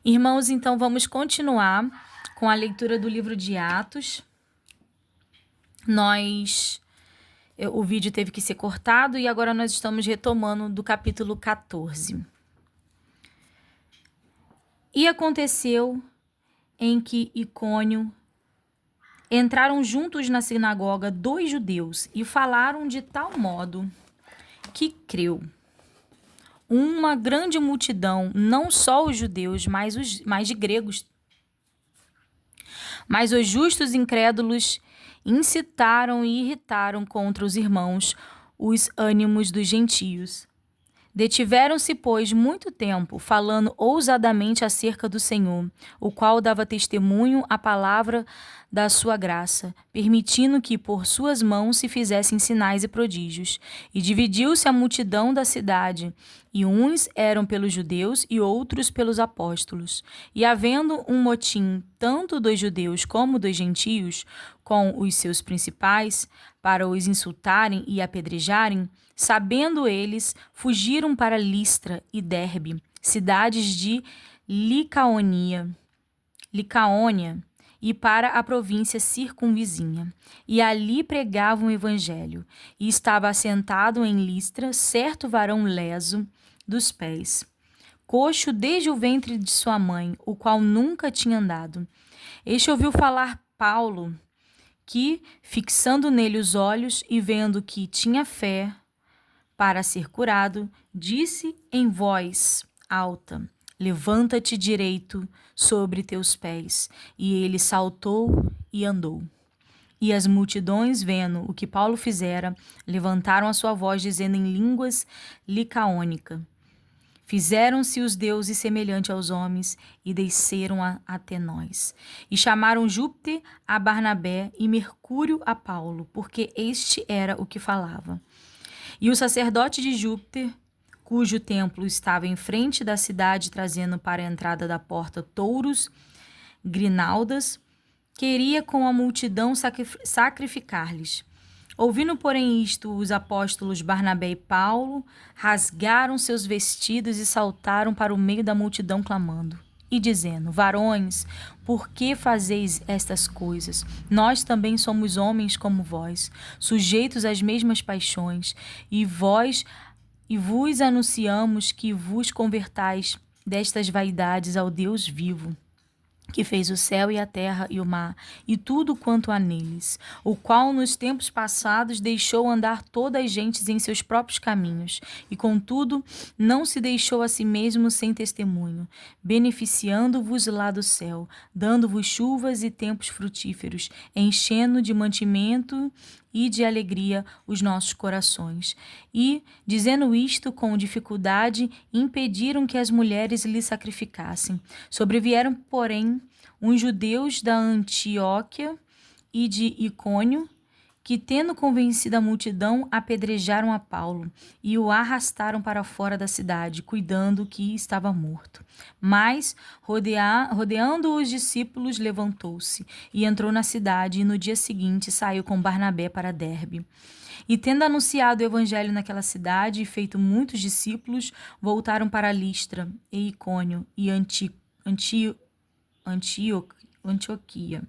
Irmãos, então vamos continuar com a leitura do livro de Atos. O vídeo teve que ser cortado e agora nós estamos retomando do capítulo 14. E aconteceu em que Icônio entraram juntos na sinagoga 2 judeus e falaram de tal modo que creu uma grande multidão, não só os judeus, mas de gregos. Mas os justos incrédulos incitaram e irritaram contra os irmãos os ânimos dos gentios. Detiveram-se, pois, muito tempo, falando ousadamente acerca do Senhor, o qual dava testemunho à palavra da sua graça, permitindo que por suas mãos se fizessem sinais e prodígios. E dividiu-se a multidão da cidade, e uns eram pelos judeus e outros pelos apóstolos. E havendo um motim tanto dos judeus como dos gentios, com os seus principais, para os insultarem e apedrejarem, sabendo eles, fugiram para Listra e Derbe, cidades de Licaônia, e para a província circunvizinha. E ali pregavam o evangelho. E estava assentado em Listra certo varão leso dos pés, coxo desde o ventre de sua mãe, o qual nunca tinha andado. Este ouviu falar Paulo, que, fixando nele os olhos e vendo que tinha fé para ser curado, disse em voz alta: levanta-te direito sobre teus pés. E ele saltou e andou. E as multidões, vendo o que Paulo fizera, levantaram a sua voz, dizendo em línguas licaônica: fizeram-se os deuses semelhante aos homens e desceram até nós. E chamaram Júpiter a Barnabé e Mercúrio a Paulo, porque este era o que falava. E o sacerdote de Júpiter, cujo templo estava em frente da cidade, trazendo para a entrada da porta touros, grinaldas, queria com a multidão sacrificar-lhes. Ouvindo, porém, isto, os apóstolos Barnabé e Paulo rasgaram seus vestidos e saltaram para o meio da multidão, clamando e dizendo: varões, por que fazeis estas coisas? Nós também somos homens como vós, sujeitos às mesmas paixões, e vos anunciamos que vos convertais destas vaidades ao Deus vivo, que fez o céu e a terra e o mar, e tudo quanto há neles, o qual nos tempos passados deixou andar todas as gentes em seus próprios caminhos, e contudo não se deixou a si mesmo sem testemunho, beneficiando-vos lá do céu, dando-vos chuvas e tempos frutíferos, enchendo de mantimento e de alegria os nossos corações. E, dizendo isto com dificuldade, impediram que as mulheres lhe sacrificassem. Sobrevieram, porém, uns judeus da Antioquia e de Icônio, que, tendo convencido a multidão, apedrejaram a Paulo e o arrastaram para fora da cidade, cuidando que estava morto. Mas, rodeando os discípulos, levantou-se e entrou na cidade, e no dia seguinte saiu com Barnabé para Derbe. E, tendo anunciado o evangelho naquela cidade e feito muitos discípulos, voltaram para Listra e Icônio e Antioquia,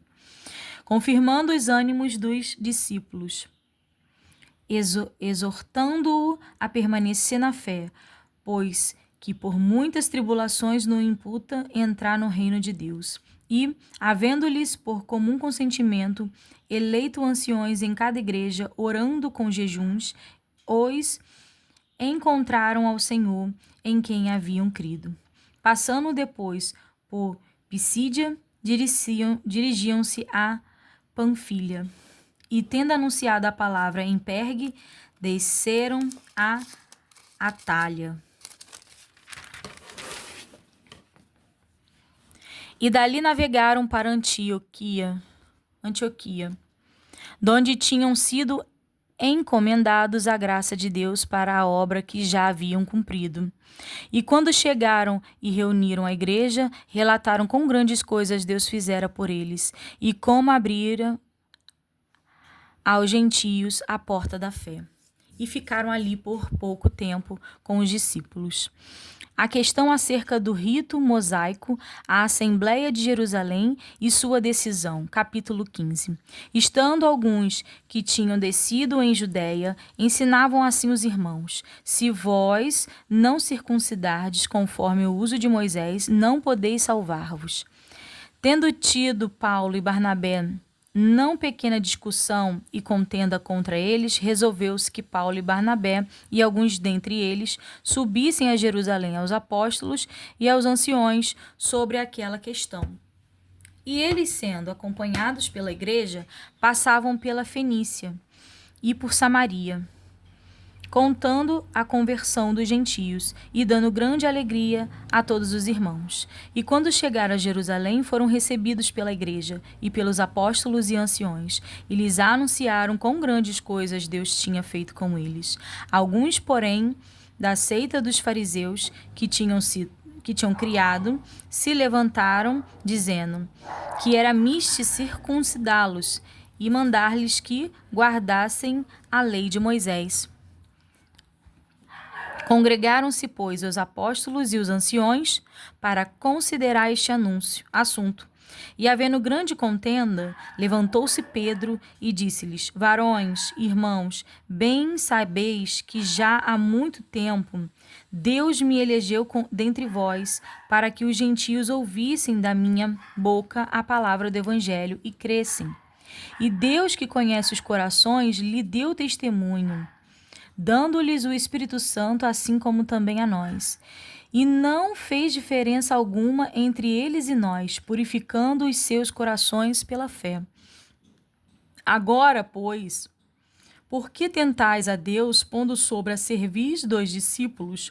confirmando os ânimos dos discípulos, exortando-o a permanecer na fé, pois que por muitas tribulações não imputa entrar no reino de Deus. E, havendo-lhes por comum consentimento eleito anciões em cada igreja, orando com jejuns, os encontraram ao Senhor, em quem haviam crido. Passando depois por Pisídia, dirigiam-se a Panfilha, e, tendo anunciado a palavra em Pergue, desceram a Atália. E dali navegaram para Antioquia, donde tinham sido encomendados à graça de Deus para a obra que já haviam cumprido. E quando chegaram e reuniram a igreja, relataram quão grandes coisas Deus fizera por eles, e como abrira aos gentios a porta da fé. E ficaram ali por pouco tempo com os discípulos. A questão acerca do rito mosaico, a Assembleia de Jerusalém e sua decisão. Capítulo 15. Estando alguns que tinham descido em Judéia, ensinavam assim os irmãos: se vós não circuncidardes conforme o uso de Moisés, não podeis salvar-vos. Tendo tido Paulo e Barnabé não pequena discussão e contenda contra eles, resolveu-se que Paulo e Barnabé e alguns dentre eles subissem a Jerusalém aos apóstolos e aos anciões sobre aquela questão. E eles, sendo acompanhados pela igreja, passavam pela Fenícia e por Samaria, contando a conversão dos gentios e dando grande alegria a todos os irmãos. E quando chegaram a Jerusalém, foram recebidos pela igreja e pelos apóstolos e anciões, e lhes anunciaram quão grandes coisas Deus tinha feito com eles. Alguns, porém, da seita dos fariseus que tinham criado, se levantaram, dizendo que era miste circuncidá-los e mandar-lhes que guardassem a lei de Moisés. Congregaram-se, pois, os apóstolos e os anciões para considerar este assunto. E, havendo grande contenda, levantou-se Pedro e disse-lhes: varões, irmãos, bem sabeis que já há muito tempo Deus me elegeu dentre vós para que os gentios ouvissem da minha boca a palavra do evangelho e crescem. E Deus, que conhece os corações, lhe deu testemunho, dando-lhes o Espírito Santo, assim como também a nós. E não fez diferença alguma entre eles e nós, purificando os seus corações pela fé. Agora, pois, por que tentais a Deus, pondo sobre a cerviz dos discípulos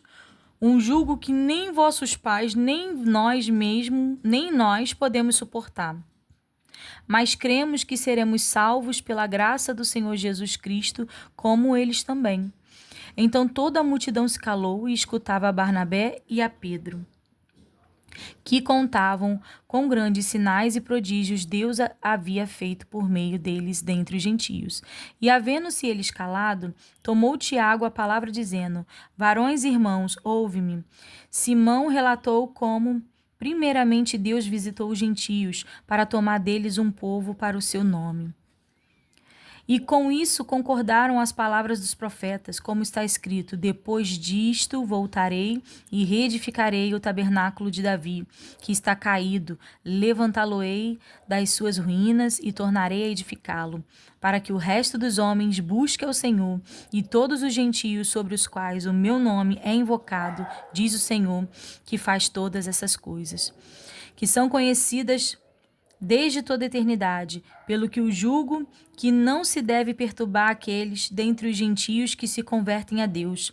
um jugo que nem vossos pais, nem nós podemos suportar? Mas cremos que seremos salvos pela graça do Senhor Jesus Cristo, como eles também. Então toda a multidão se calou e escutava a Barnabé e a Pedro, que contavam com grandes sinais e prodígios Deus havia feito por meio deles dentre os gentios. E havendo-se eles calado, tomou Tiago a palavra, dizendo: varões e irmãos, ouve-me. Simão relatou como primeiramente Deus visitou os gentios para tomar deles um povo para o seu nome. E com isso concordaram as palavras dos profetas, como está escrito: depois disto voltarei e reedificarei o tabernáculo de Davi, que está caído, levantá-lo-ei das suas ruínas e tornarei a edificá-lo, para que o resto dos homens busque ao Senhor, e todos os gentios sobre os quais o meu nome é invocado, diz o Senhor, que faz todas essas coisas, que são conhecidas desde toda a eternidade, pelo que o julgo que não se deve perturbar aqueles dentre os gentios que se convertem a Deus,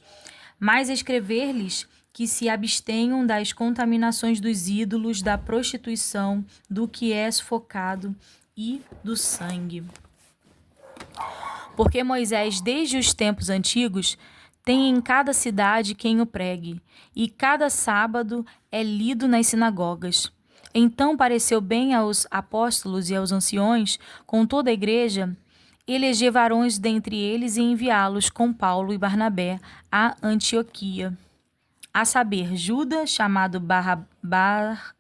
mas escrever-lhes que se abstenham das contaminações dos ídolos, da prostituição, do que é sufocado e do sangue. Porque Moisés, desde os tempos antigos, tem em cada cidade quem o pregue, e cada sábado é lido nas sinagogas. Então pareceu bem aos apóstolos e aos anciões, com toda a igreja, eleger varões dentre eles e enviá-los com Paulo e Barnabé a Antioquia, a saber, Judas, chamado Barsabás,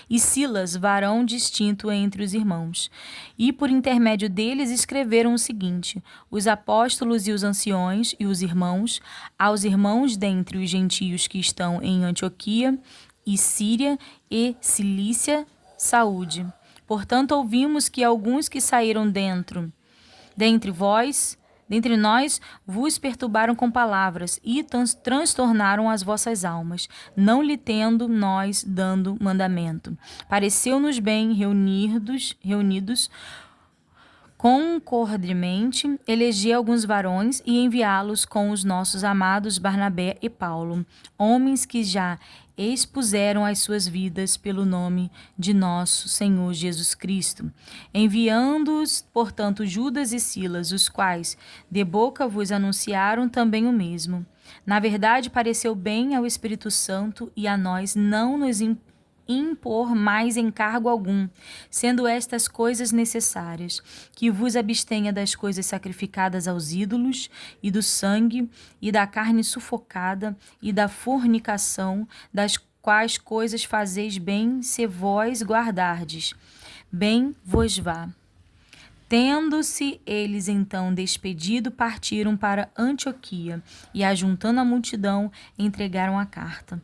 e Silas, varão distinto entre os irmãos. E por intermédio deles escreveram o seguinte: os apóstolos e os anciões e os irmãos, aos irmãos dentre os gentios que estão em Antioquia e Síria e Cilícia, saúde. Portanto, ouvimos que alguns que saíram dentre nós, vos perturbaram com palavras e transtornaram as vossas almas, não lhe tendo nós dando mandamento. Pareceu-nos bem, reunidos, concordemente, eleger alguns varões e enviá-los com os nossos amados Barnabé e Paulo, homens que já expuseram as suas vidas pelo nome de nosso Senhor Jesus Cristo, enviando-os, portanto, Judas e Silas, os quais de boca vos anunciaram também o mesmo. Na verdade, pareceu bem ao Espírito Santo e a nós não nos impor mais encargo algum, sendo estas coisas necessárias, que vos abstenha das coisas sacrificadas aos ídolos, e do sangue, e da carne sufocada, e da fornicação, das quais coisas fazeis bem, se vós guardardes. Bem vos vá. Tendo-se eles então despedido, partiram para Antioquia, e ajuntando a multidão, entregaram a carta.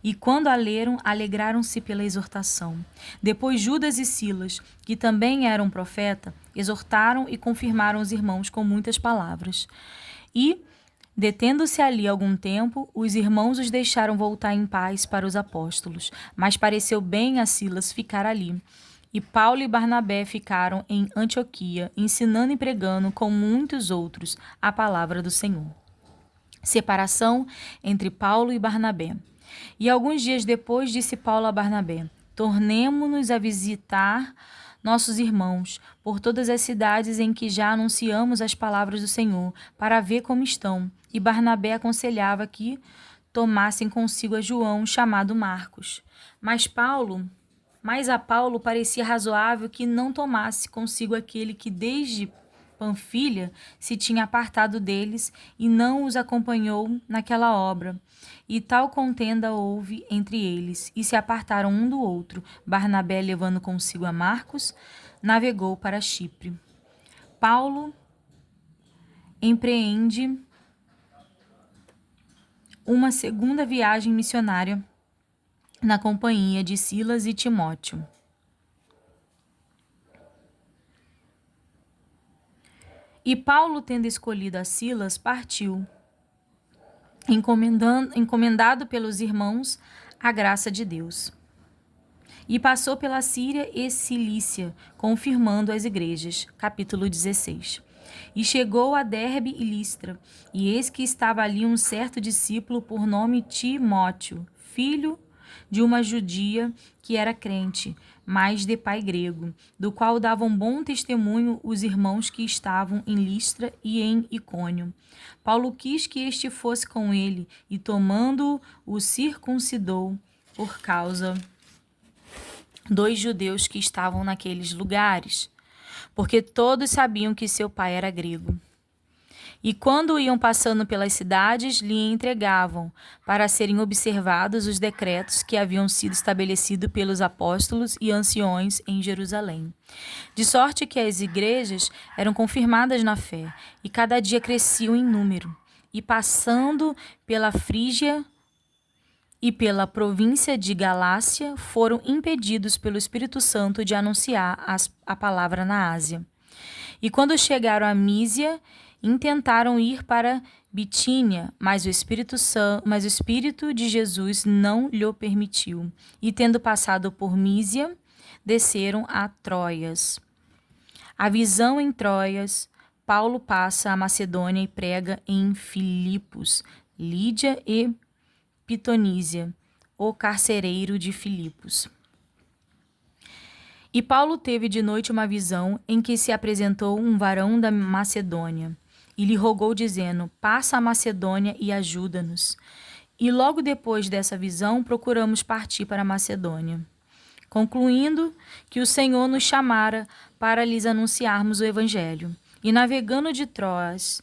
E quando a leram, alegraram-se pela exortação. Depois Judas e Silas, que também eram profeta, exortaram e confirmaram os irmãos com muitas palavras. E, detendo-se ali algum tempo, os irmãos os deixaram voltar em paz para os apóstolos, mas pareceu bem a Silas ficar ali. E Paulo e Barnabé ficaram em Antioquia, ensinando e pregando com muitos outros a palavra do Senhor. Separação entre Paulo e Barnabé. E alguns dias depois disse Paulo a Barnabé: tornemo-nos a visitar nossos irmãos por todas as cidades em que já anunciamos as palavras do Senhor, para ver como estão. E Barnabé aconselhava que tomassem consigo a João, chamado Marcos. Mas a Paulo parecia razoável que não tomasse consigo aquele que desde Panfilha se tinha apartado deles e não os acompanhou naquela obra. E tal contenda houve entre eles, e se apartaram um do outro. Barnabé, levando consigo a Marcos, navegou para Chipre. Paulo empreende uma segunda viagem missionária na companhia de Silas e Timóteo. E Paulo, tendo escolhido a Silas, partiu, encomendado pelos irmãos a graça de Deus. E passou pela Síria e Cilícia, confirmando as igrejas. Capítulo 16. E chegou a Derbe e Listra, e eis que estava ali um certo discípulo por nome Timóteo, filho de uma judia que era crente, mas de pai grego, do qual davam bom testemunho os irmãos que estavam em Listra e em Icônio. Paulo quis que este fosse com ele, e tomando-o, o circuncidou por causa dos judeus que estavam naqueles lugares, porque todos sabiam que seu pai era grego. E quando iam passando pelas cidades, lhe entregavam, para serem observados os decretos que haviam sido estabelecidos pelos apóstolos e anciões em Jerusalém. De sorte que as igrejas eram confirmadas na fé, e cada dia cresciam em número. E passando pela Frígia e pela província de Galácia, foram impedidos pelo Espírito Santo de anunciar a palavra na Ásia. E quando chegaram a Mísia, intentaram ir para Bitínia, mas o Espírito de Jesus não lhe permitiu. E tendo passado por Mísia, desceram a Troias. A visão em Troias, Paulo passa a Macedônia e prega em Filipos, Lídia e Pitonísia, o carcereiro de Filipos. E Paulo teve de noite uma visão em que se apresentou um varão da Macedônia, e lhe rogou, dizendo: passa a Macedônia e ajuda-nos. E logo depois dessa visão, procuramos partir para a Macedônia, concluindo que o Senhor nos chamara para lhes anunciarmos o Evangelho. E navegando de Troas,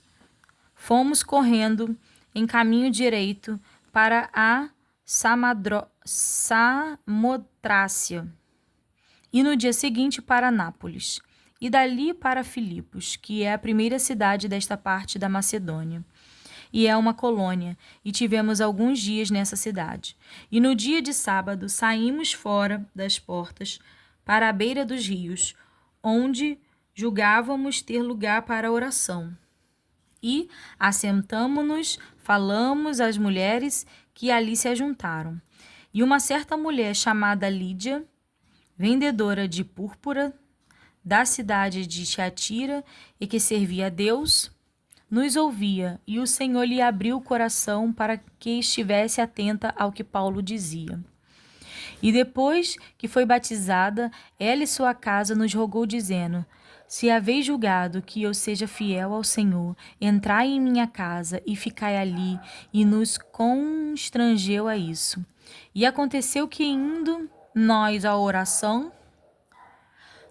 fomos correndo em caminho direito para a Samotrácia, e no dia seguinte para Nápoles, e dali para Filipos, que é a primeira cidade desta parte da Macedônia, e é uma colônia, e tivemos alguns dias nessa cidade. E no dia de sábado saímos fora das portas para a beira dos rios, onde julgávamos ter lugar para a oração. E assentamo-nos, falamos às mulheres que ali se ajuntaram. E uma certa mulher chamada Lídia, vendedora de púrpura, da cidade de Tiatira, e que servia a Deus, nos ouvia, e o Senhor lhe abriu o coração para que estivesse atenta ao que Paulo dizia. E depois que foi batizada, ela e sua casa nos rogou, dizendo: se haveis julgado que eu seja fiel ao Senhor, entrai em minha casa e ficai ali, e nos constrangeu a isso. E aconteceu que, indo nós a oração,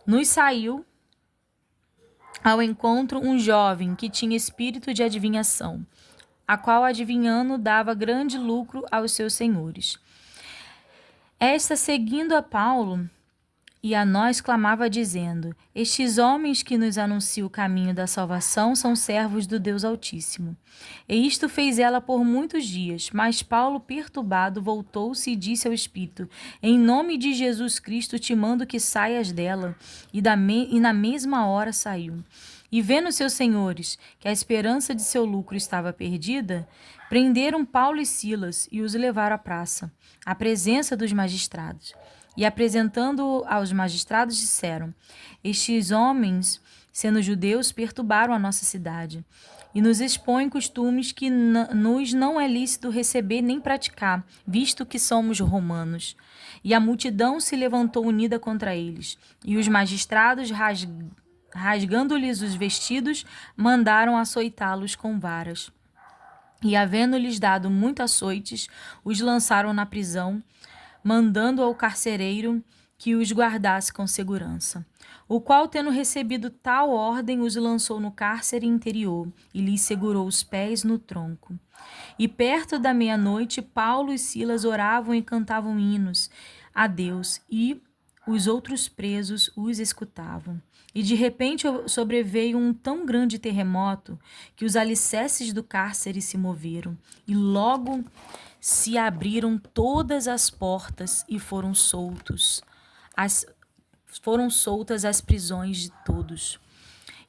nos saiu ao encontro um jovem que tinha espírito de adivinhação, a qual adivinhando dava grande lucro aos seus senhores. Esta, seguindo a Paulo e a nós, clamava dizendo: Estes homens que nos anunciam o caminho da salvação são servos do Deus Altíssimo. E isto fez ela por muitos dias, mas Paulo, perturbado, voltou-se e disse ao Espírito: Em nome de Jesus Cristo te mando que saias dela. E na mesma hora saiu. E vendo seus senhores que a esperança de seu lucro estava perdida, prenderam Paulo e Silas e os levaram à praça, à presença dos magistrados. E apresentando-o aos magistrados, disseram: Estes homens, sendo judeus, perturbaram a nossa cidade e nos expõem costumes que nos não é lícito receber nem praticar, visto que somos romanos. E a multidão se levantou unida contra eles, e os magistrados, rasgando-lhes os vestidos, mandaram açoitá-los com varas. E, havendo-lhes dado muitos açoites, os lançaram na prisão, mandando ao carcereiro que os guardasse com segurança. O qual, tendo recebido tal ordem, os lançou no cárcere interior e lhes segurou os pés no tronco. E perto da meia-noite, Paulo e Silas oravam e cantavam hinos a Deus, e os outros presos os escutavam. E de repente sobreveio um tão grande terremoto que os alicerces do cárcere se moveram, e logo se abriram todas as portas e foram soltas as prisões de todos.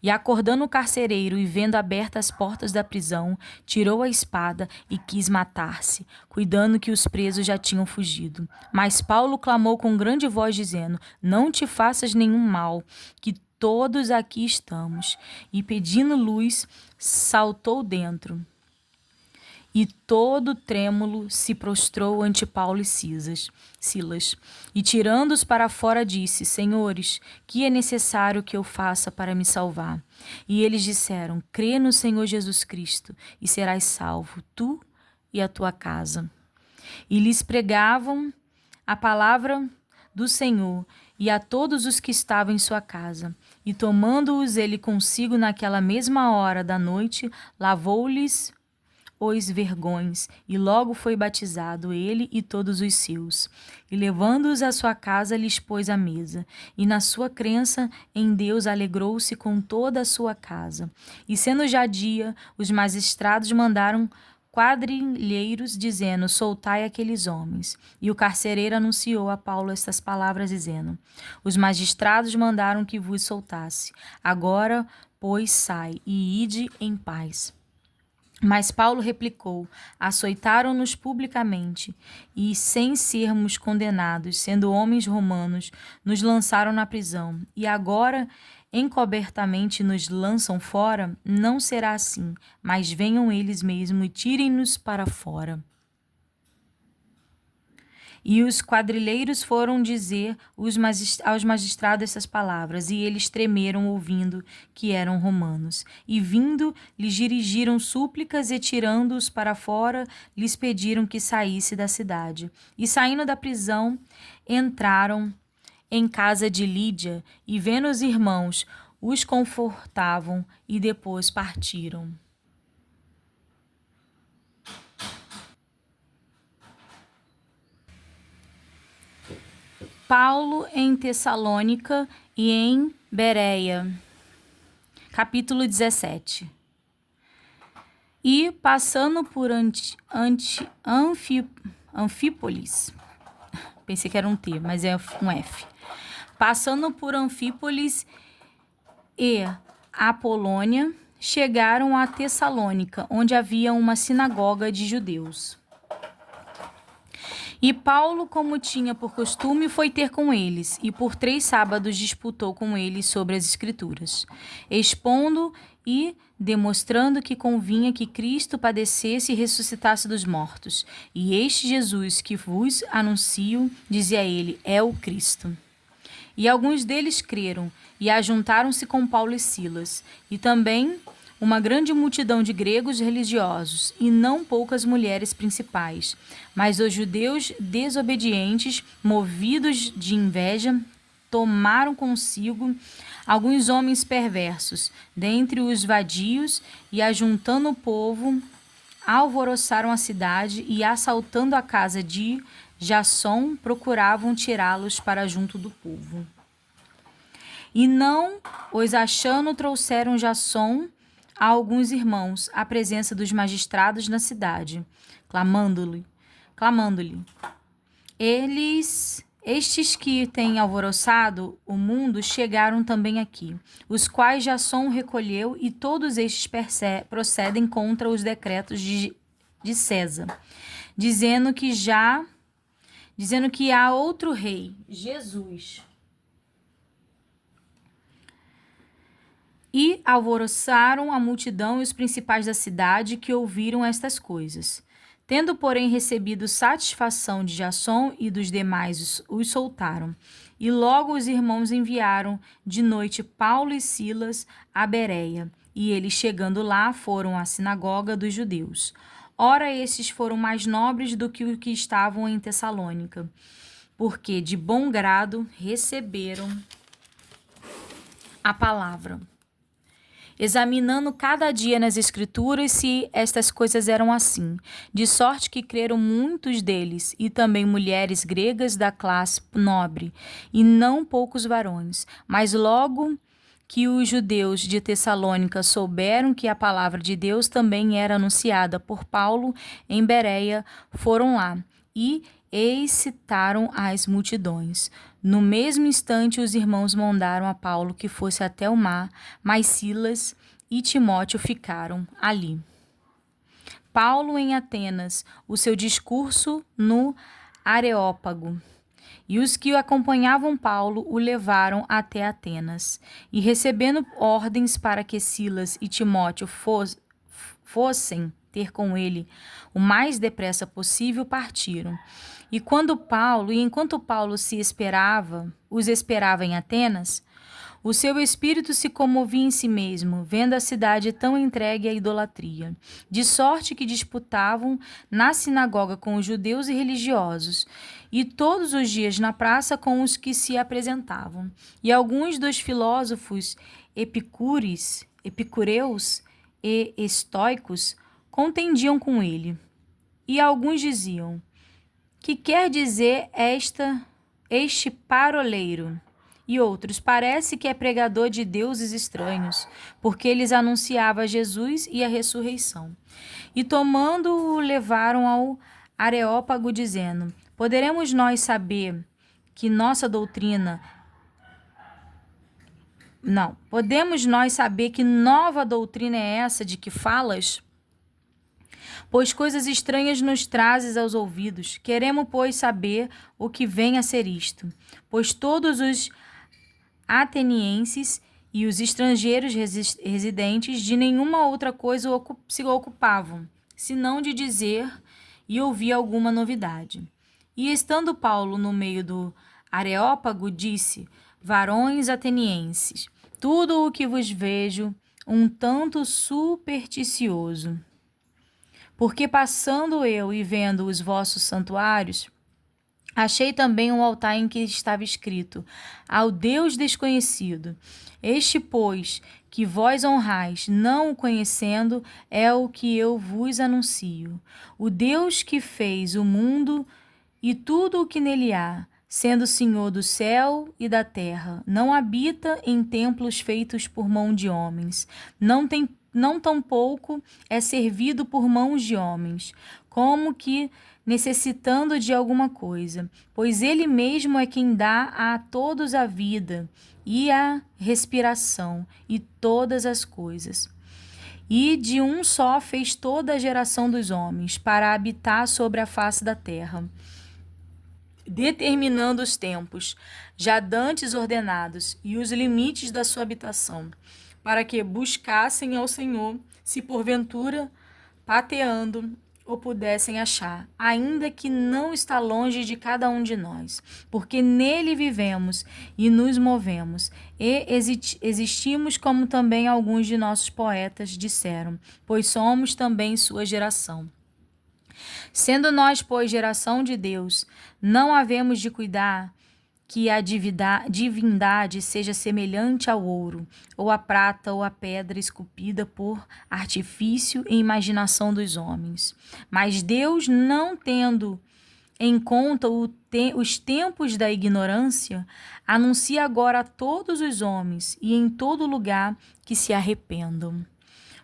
E acordando o carcereiro e vendo abertas as portas da prisão, tirou a espada e quis matar-se, cuidando que os presos já tinham fugido. Mas Paulo clamou com grande voz, dizendo: Não te faças nenhum mal, que todos aqui estamos. E pedindo luz, saltou dentro. E todo trêmulo se prostrou ante Paulo e Silas. E tirando-os para fora, disse: Senhores, que é necessário que eu faça para me salvar? E eles disseram: Crê no Senhor Jesus Cristo, e serás salvo, tu e a tua casa. E lhes pregavam a palavra do Senhor e a todos os que estavam em sua casa. E tomando-os ele consigo naquela mesma hora da noite, lavou-lhes os vergões, e logo foi batizado ele e todos os seus. E levando-os à sua casa, lhes pôs à mesa. E na sua crença em Deus alegrou-se com toda a sua casa. E sendo já dia, os magistrados mandaram quadrilheiros, dizendo: Soltai aqueles homens. E o carcereiro anunciou a Paulo estas palavras, dizendo: Os magistrados mandaram que vos soltasse. Agora, pois, sai, e ide em paz. Mas Paulo replicou: Açoitaram-nos publicamente, e sem sermos condenados, sendo homens romanos, nos lançaram na prisão. E agora, encobertamente nos lançam fora? Não será assim, mas venham eles mesmos e tirem-nos para fora. E os quadrilheiros foram dizer aos magistrados essas palavras, e eles tremeram ouvindo que eram romanos. E vindo, lhes dirigiram súplicas, e tirando-os para fora, lhes pediram que saísse da cidade. E saindo da prisão, entraram em casa de Lídia, e vendo os irmãos, os confortavam, e depois partiram. Paulo em Tessalônica e em Bereia. Capítulo 17. E passando por Anfípolis, pensei que era um T, mas é um F. Passando por Anfípolis e Apolônia, chegaram a Tessalônica, onde havia uma sinagoga de judeus. E Paulo, como tinha por costume, foi ter com eles, e por 3 sábados disputou com eles sobre as Escrituras, expondo e demonstrando que convinha que Cristo padecesse e ressuscitasse dos mortos. E este Jesus que vos anuncio, dizia ele, é o Cristo. E alguns deles creram, e ajuntaram-se com Paulo e Silas, e também uma grande multidão de gregos religiosos, e não poucas mulheres principais. Mas os judeus desobedientes, movidos de inveja, tomaram consigo alguns homens perversos, dentre os vadios, e ajuntando o povo, alvoroçaram a cidade e, assaltando a casa de Jasson, procuravam tirá-los para junto do povo. E não os achando, trouxeram Jasson a alguns irmãos à presença dos magistrados na cidade, clamando-lhe. Estes que têm alvoroçado o mundo chegaram também aqui, os quais Jasson recolheu, e todos estes procedem contra os decretos de César, dizendo que há outro rei, Jesus. E alvoroçaram a multidão e os principais da cidade que ouviram estas coisas. Tendo, porém, recebido satisfação de Jasson e dos demais, os soltaram. E logo os irmãos enviaram de noite Paulo e Silas a Bereia. E eles, chegando lá, foram à sinagoga dos judeus. Ora, estes foram mais nobres do que os que estavam em Tessalônica, porque de bom grado receberam a palavra, examinando cada dia nas Escrituras se estas coisas eram assim, de sorte que creram muitos deles, e também mulheres gregas da classe nobre, e não poucos varões. Mas logo que os judeus de Tessalônica souberam que a palavra de Deus também era anunciada por Paulo em Bereia, foram lá e excitaram as multidões. No mesmo instante, os irmãos mandaram a Paulo que fosse até o mar, mas Silas e Timóteo ficaram ali. Paulo em Atenas, o seu discurso no Areópago. E os que acompanhavam Paulo o levaram até Atenas. E recebendo ordens para que Silas e Timóteo fossem ter com ele o mais depressa possível, partiram. E enquanto Paulo os esperava em Atenas, o seu espírito se comovia em si mesmo, vendo a cidade tão entregue à idolatria, de sorte que disputavam na sinagoga com os judeus e religiosos, e todos os dias na praça com os que se apresentavam. E alguns dos filósofos epicureus e estoicos contendiam com ele. E alguns diziam: que quer dizer este paroleiro? E outros: parece que é pregador de deuses estranhos, porque eles anunciava Jesus e a ressurreição. E tomando-o, levaram ao Areópago, dizendo: podemos nós saber que nova doutrina é essa de que falas? Pois coisas estranhas nos trazes aos ouvidos. Queremos, pois, saber o que vem a ser isto. Pois todos os atenienses e os estrangeiros residentes de nenhuma outra coisa se ocupavam, senão de dizer e ouvir alguma novidade. E estando Paulo no meio do Areópago, disse: varões atenienses, tudo o que vos vejo um tanto supersticioso. Porque passando eu e vendo os vossos santuários, achei também um altar em que estava escrito: ao Deus desconhecido. Este, pois, que vós honrais, não o conhecendo, é o que eu vos anuncio. O Deus que fez o mundo e tudo o que nele há, sendo Senhor do céu e da terra, não habita em templos feitos por mão de homens, não tampouco é servido por mãos de homens, como que necessitando de alguma coisa, pois ele mesmo é quem dá a todos a vida e a respiração e todas as coisas. E de um só fez toda a geração dos homens, para habitar sobre a face da terra, determinando os tempos, já dantes ordenados, e os limites da sua habitação, para que buscassem ao Senhor, se porventura, pateando, o pudessem achar, ainda que não está longe de cada um de nós, porque nele vivemos e nos movemos, e existimos, como também alguns de nossos poetas disseram, pois somos também sua geração. Sendo nós, pois, geração de Deus, não havemos de cuidar que a divindade seja semelhante ao ouro, ou à prata, ou à pedra esculpida por artifício e imaginação dos homens. Mas Deus, não tendo em conta os tempos da ignorância, anuncia agora a todos os homens e em todo lugar que se arrependam.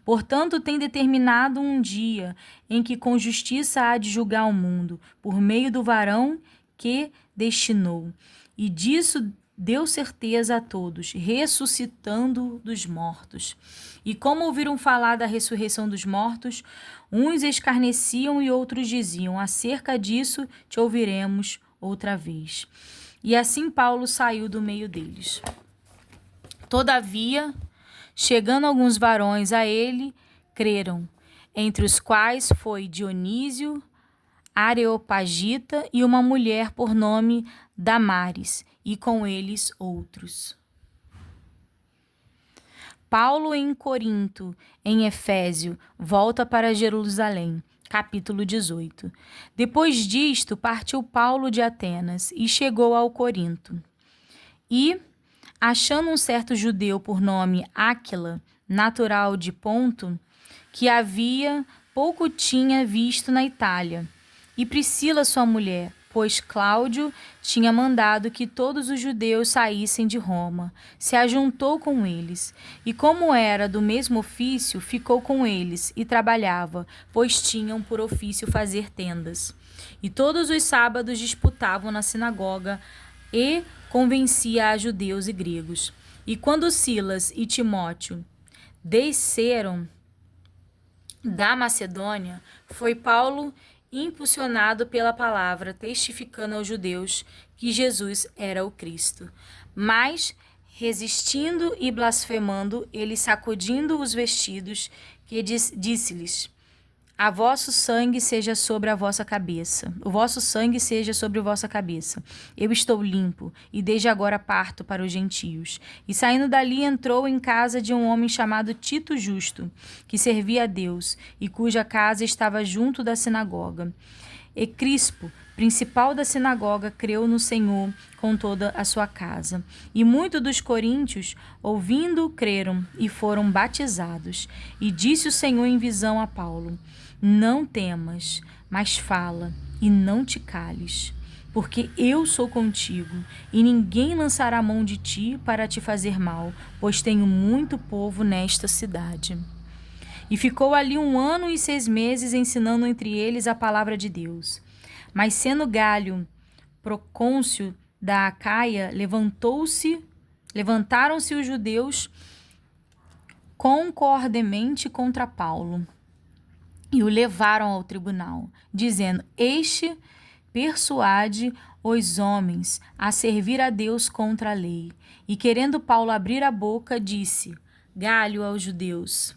Portanto, tem determinado um dia em que com justiça há de julgar o mundo, por meio do varão que destinou. E disso deu certeza a todos, ressuscitando dos mortos. E como ouviram falar da ressurreição dos mortos, uns escarneciam e outros diziam: acerca disso te ouviremos outra vez. E assim Paulo saiu do meio deles. Todavia, chegando alguns varões a ele, creram, entre os quais foi Dionísio, Areopagita e uma mulher por nome Damares, e com eles outros. Paulo em Corinto, em Efésio, volta para Jerusalém. Capítulo 18. Depois disto, partiu Paulo de Atenas e chegou ao Corinto. E, achando um certo judeu por nome Áquila, natural de Ponto, que havia pouco tinha visto na Itália, e Priscila sua mulher, pois Cláudio tinha mandado que todos os judeus saíssem de Roma, se ajuntou com eles, e como era do mesmo ofício, ficou com eles e trabalhava, pois tinham por ofício fazer tendas. E todos os sábados disputavam na sinagoga e convencia a judeus e gregos. E quando Silas e Timóteo desceram da Macedônia, foi Paulo impulsionado pela palavra, testificando aos judeus que Jesus era o Cristo. Mas, resistindo e blasfemando, ele sacudindo os vestidos, que disse-lhes: a vosso sangue seja sobre a vossa cabeça. O vosso sangue seja sobre a vossa cabeça. Eu estou limpo, e desde agora parto para os gentios. E saindo dali entrou em casa de um homem chamado Tito Justo, que servia a Deus, e cuja casa estava junto da sinagoga. E Crispo, principal da sinagoga, creu no Senhor com toda a sua casa. E muitos dos coríntios, ouvindo, creram e foram batizados. E disse o Senhor em visão a Paulo: não temas, mas fala, e não te cales, porque eu sou contigo, e ninguém lançará mão de ti para te fazer mal, pois tenho muito povo nesta cidade. E ficou ali 1 ano e 6 meses, ensinando entre eles a palavra de Deus. Mas sendo Galho procônsul da Acaia, levantaram-se os judeus concordemente contra Paulo, e o levaram ao tribunal, dizendo: este persuade os homens a servir a Deus contra a lei. E querendo Paulo abrir a boca, disse: Galho aos judeus: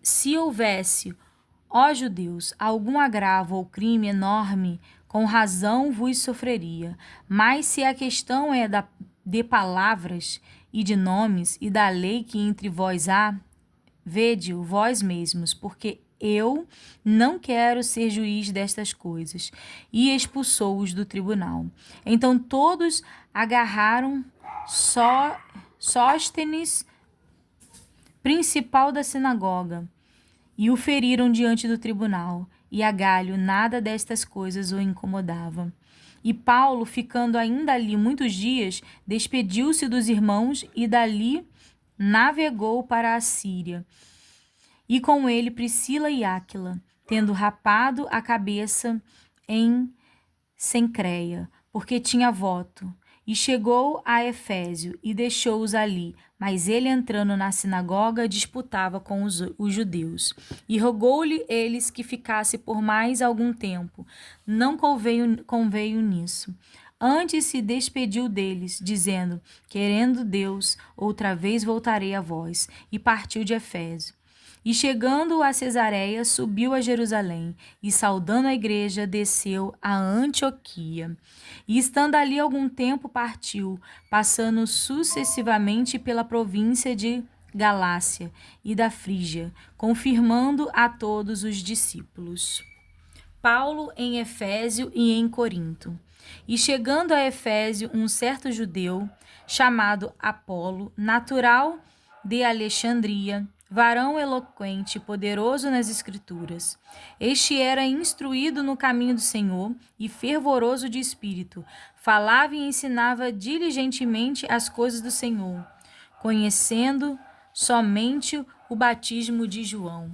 se houvesse, ó judeus, algum agravo ou crime enorme, com razão vos sofreria. Mas se a questão é de palavras e de nomes e da lei que entre vós há, vede-o vós mesmos, porque eu não quero ser juiz destas coisas. E expulsou-os do tribunal. Então todos agarraram Sóstenes, principal da sinagoga, e o feriram diante do tribunal. E a Galho nada destas coisas o incomodava. E Paulo, ficando ainda ali muitos dias, despediu-se dos irmãos e dali navegou para a Síria, e com ele Priscila e Áquila, tendo rapado a cabeça em Cencreia, porque tinha voto, e chegou a Efésio e deixou-os ali, mas ele, entrando na sinagoga, disputava com os judeus. E rogou-lhe eles que ficasse por mais algum tempo. Não conveio nisso. Antes se despediu deles, dizendo: querendo Deus, outra vez voltarei a vós. E partiu de Efésio. E chegando a Cesareia, subiu a Jerusalém, e saudando a igreja, desceu a Antioquia. E estando ali algum tempo, partiu, passando sucessivamente pela província de Galácia e da Frígia, confirmando a todos os discípulos. Paulo em Efésio e em Corinto. E chegando a Efésio, um certo judeu, chamado Apolo, natural de Alexandria, varão eloquente, poderoso nas Escrituras. Este era instruído no caminho do Senhor e fervoroso de espírito. Falava e ensinava diligentemente as coisas do Senhor, conhecendo somente o batismo de João.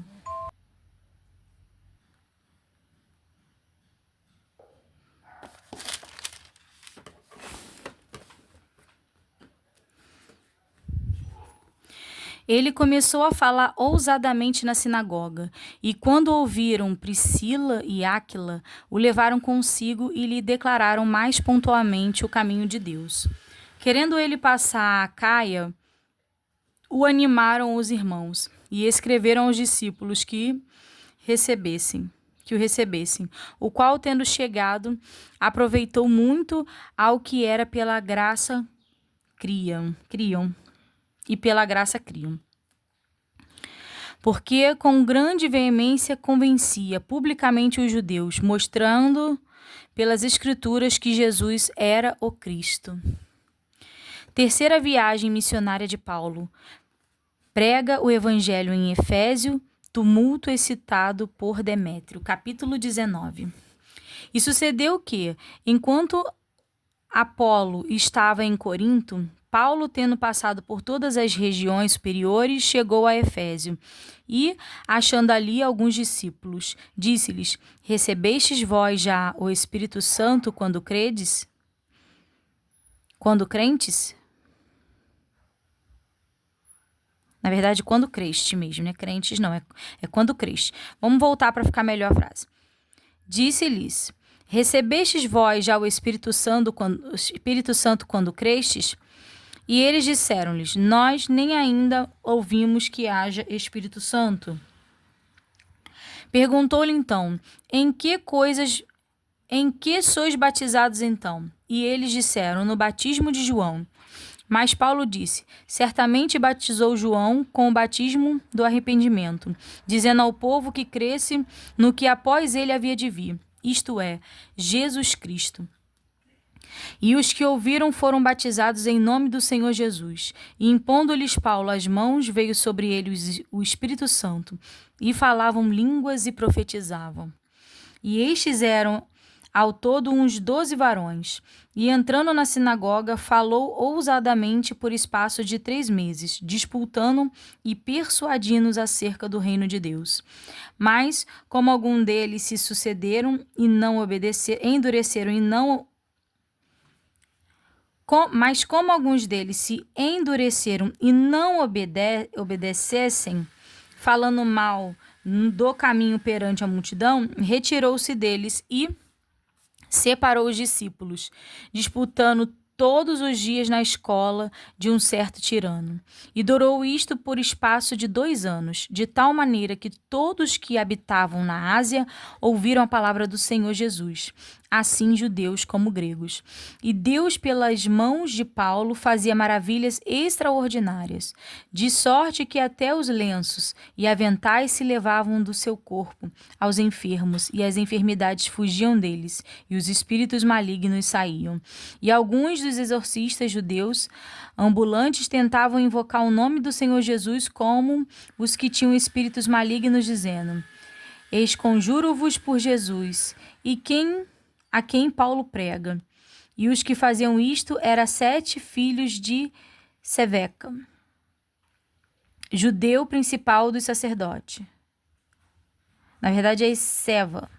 Ele começou a falar ousadamente na sinagoga, e quando ouviram Priscila e Áquila, o levaram consigo e lhe declararam mais pontualmente o caminho de Deus. Querendo ele passar a Caia, o animaram os irmãos, e escreveram aos discípulos que o recebessem, o qual, tendo chegado, aproveitou muito ao que era pela graça criam. Porque com grande veemência convencia publicamente os judeus, mostrando pelas Escrituras que Jesus era o Cristo. Terceira viagem missionária de Paulo. Prega o evangelho em Efésio, tumulto excitado por Demétrio. Capítulo 19. E sucedeu que, enquanto Apolo estava em Corinto, Paulo, tendo passado por todas as regiões superiores, chegou a Efésio e, achando ali alguns discípulos, disse-lhes: Recebestes vós já o Espírito Santo quando credes? Quando crentes? Na verdade, quando creste mesmo, né? Crentes não, é quando creste. Vamos voltar para ficar melhor a frase. Disse-lhes: Recebestes vós já o Espírito Santo quando crestes? E eles disseram-lhes: Nós nem ainda ouvimos que haja Espírito Santo. Perguntou-lhe então: Em que sois batizados então? E eles disseram: No batismo de João. Mas Paulo disse: Certamente batizou João com o batismo do arrependimento, dizendo ao povo que cresce no que após ele havia de vir, isto é, Jesus Cristo. E os que ouviram foram batizados em nome do Senhor Jesus. E impondo-lhes Paulo as mãos, veio sobre eles o Espírito Santo, e falavam línguas e profetizavam. E estes eram ao todo uns 12 varões. E entrando na sinagoga, falou ousadamente por espaço de 3 meses, disputando e persuadindo-os acerca do reino de Deus. Mas, como alguns deles se sucederam e não endureceram e não Mas como alguns deles se endureceram e não obedecessem, falando mal do caminho perante a multidão, retirou-se deles e separou os discípulos, disputando todos os dias na escola de um certo tirano. E durou isto por espaço de 2 anos, de tal maneira que todos que habitavam na Ásia ouviram a palavra do Senhor Jesus, assim judeus como gregos. E Deus, pelas mãos de Paulo, fazia maravilhas extraordinárias, de sorte que até os lenços e aventais se levavam do seu corpo aos enfermos, e as enfermidades fugiam deles, e os espíritos malignos saíam. E alguns dos exorcistas judeus ambulantes tentavam invocar o nome do Senhor Jesus como os que tinham espíritos malignos, dizendo: Esconjuro-vos por Jesus, a quem Paulo prega. E os que faziam isto eram 7 filhos de Seveca, judeu principal dos sacerdotes. Na verdade é Seva.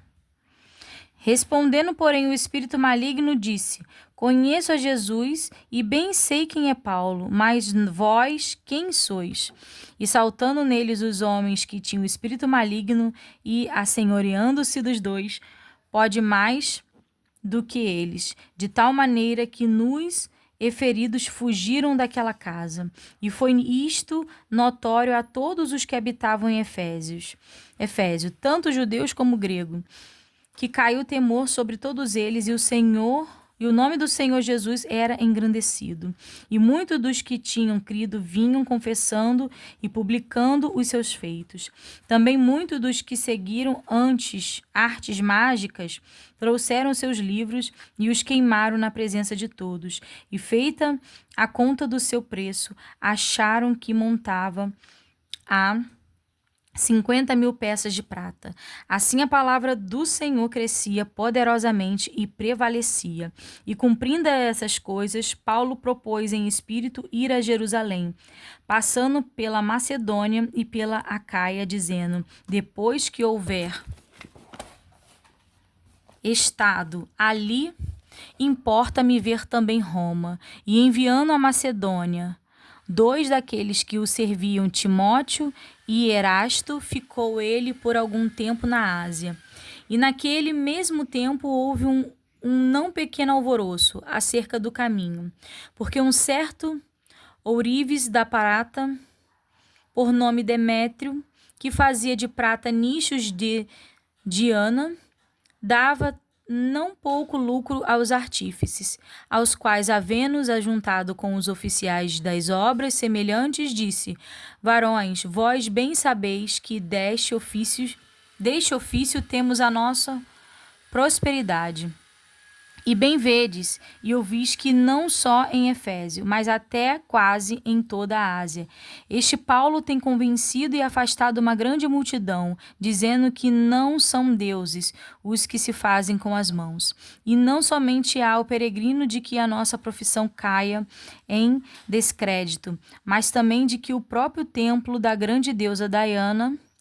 Respondendo, porém, o espírito maligno disse: Conheço a Jesus e bem sei quem é Paulo, mas vós quem sois? E saltando neles os homens que tinham o espírito maligno e, assenhoreando-se dos 2, pode mais do que eles, de tal maneira que nus e feridos fugiram daquela casa. E foi isto notório a todos os que habitavam em Efésio, tanto judeus como grego, que caiu temor sobre todos eles, e o nome do Senhor Jesus era engrandecido. E muitos dos que tinham crido vinham confessando e publicando os seus feitos. Também muitos dos que seguiram antes artes mágicas trouxeram seus livros e os queimaram na presença de todos. E feita a conta do seu preço, acharam que montava a 50.000 peças de prata. Assim a palavra do Senhor crescia poderosamente e prevalecia. E cumprindo essas coisas, Paulo propôs em espírito ir a Jerusalém, passando pela Macedônia e pela Acaia, dizendo: depois que houver estado ali, importa-me ver também Roma. E enviando a Macedônia 2 daqueles que o serviam, Timóteo e Erasto, ficou ele por algum tempo na Ásia. E naquele mesmo tempo houve um não pequeno alvoroço acerca do caminho, porque um certo ourives da prata, por nome Demétrio, que fazia de prata nichos de Diana, dava não pouco lucro aos artífices, aos quais, havendo-os ajuntado com os oficiais das obras semelhantes, disse: varões, vós bem sabeis que deste ofício temos a nossa prosperidade. E bem vedes e ouvis que não só em Efésio, mas até quase em toda a Ásia, este Paulo tem convencido e afastado uma grande multidão, dizendo que não são deuses os que se fazem com as mãos. E não somente há o peregrino de que a nossa profissão caia em descrédito, mas também de que o próprio templo da grande deusa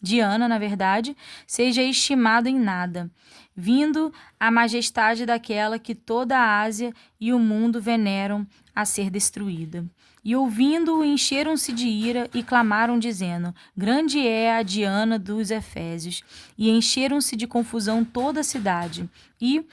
Diana, na verdade, seja estimado em nada, vindo a majestade daquela que toda a Ásia e o mundo veneram a ser destruída. E ouvindo-o, encheram-se de ira e clamaram, dizendo: grande é a Diana dos Efésios. E encheram-se de confusão toda a cidade. E,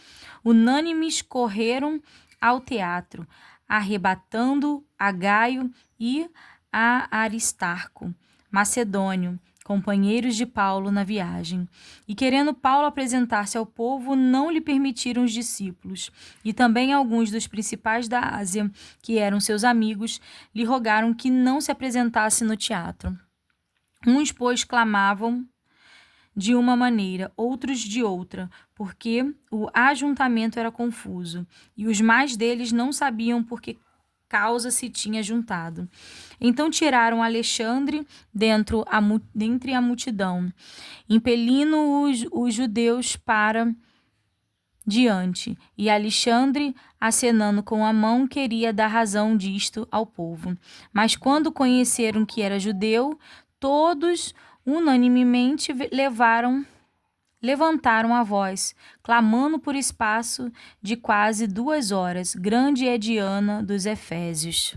unânimes, correram ao teatro, arrebatando a Gaio e a Aristarco, macedônio, companheiros de Paulo na viagem. E querendo Paulo apresentar-se ao povo, não lhe permitiram os discípulos. E também alguns dos principais da Ásia, que eram seus amigos, lhe rogaram que não se apresentasse no teatro. Uns, pois, clamavam de uma maneira, outros de outra, porque o ajuntamento era confuso, e os mais deles não sabiam por que causa se tinha juntado. Então tiraram Alexandre dentre a multidão, impelindo os judeus para diante. E Alexandre, acenando com a mão, queria dar razão disto ao povo. Mas quando conheceram que era judeu, todos unanimemente levantaram a voz, clamando por espaço de quase 2 horas: grande é Diana dos Efésios.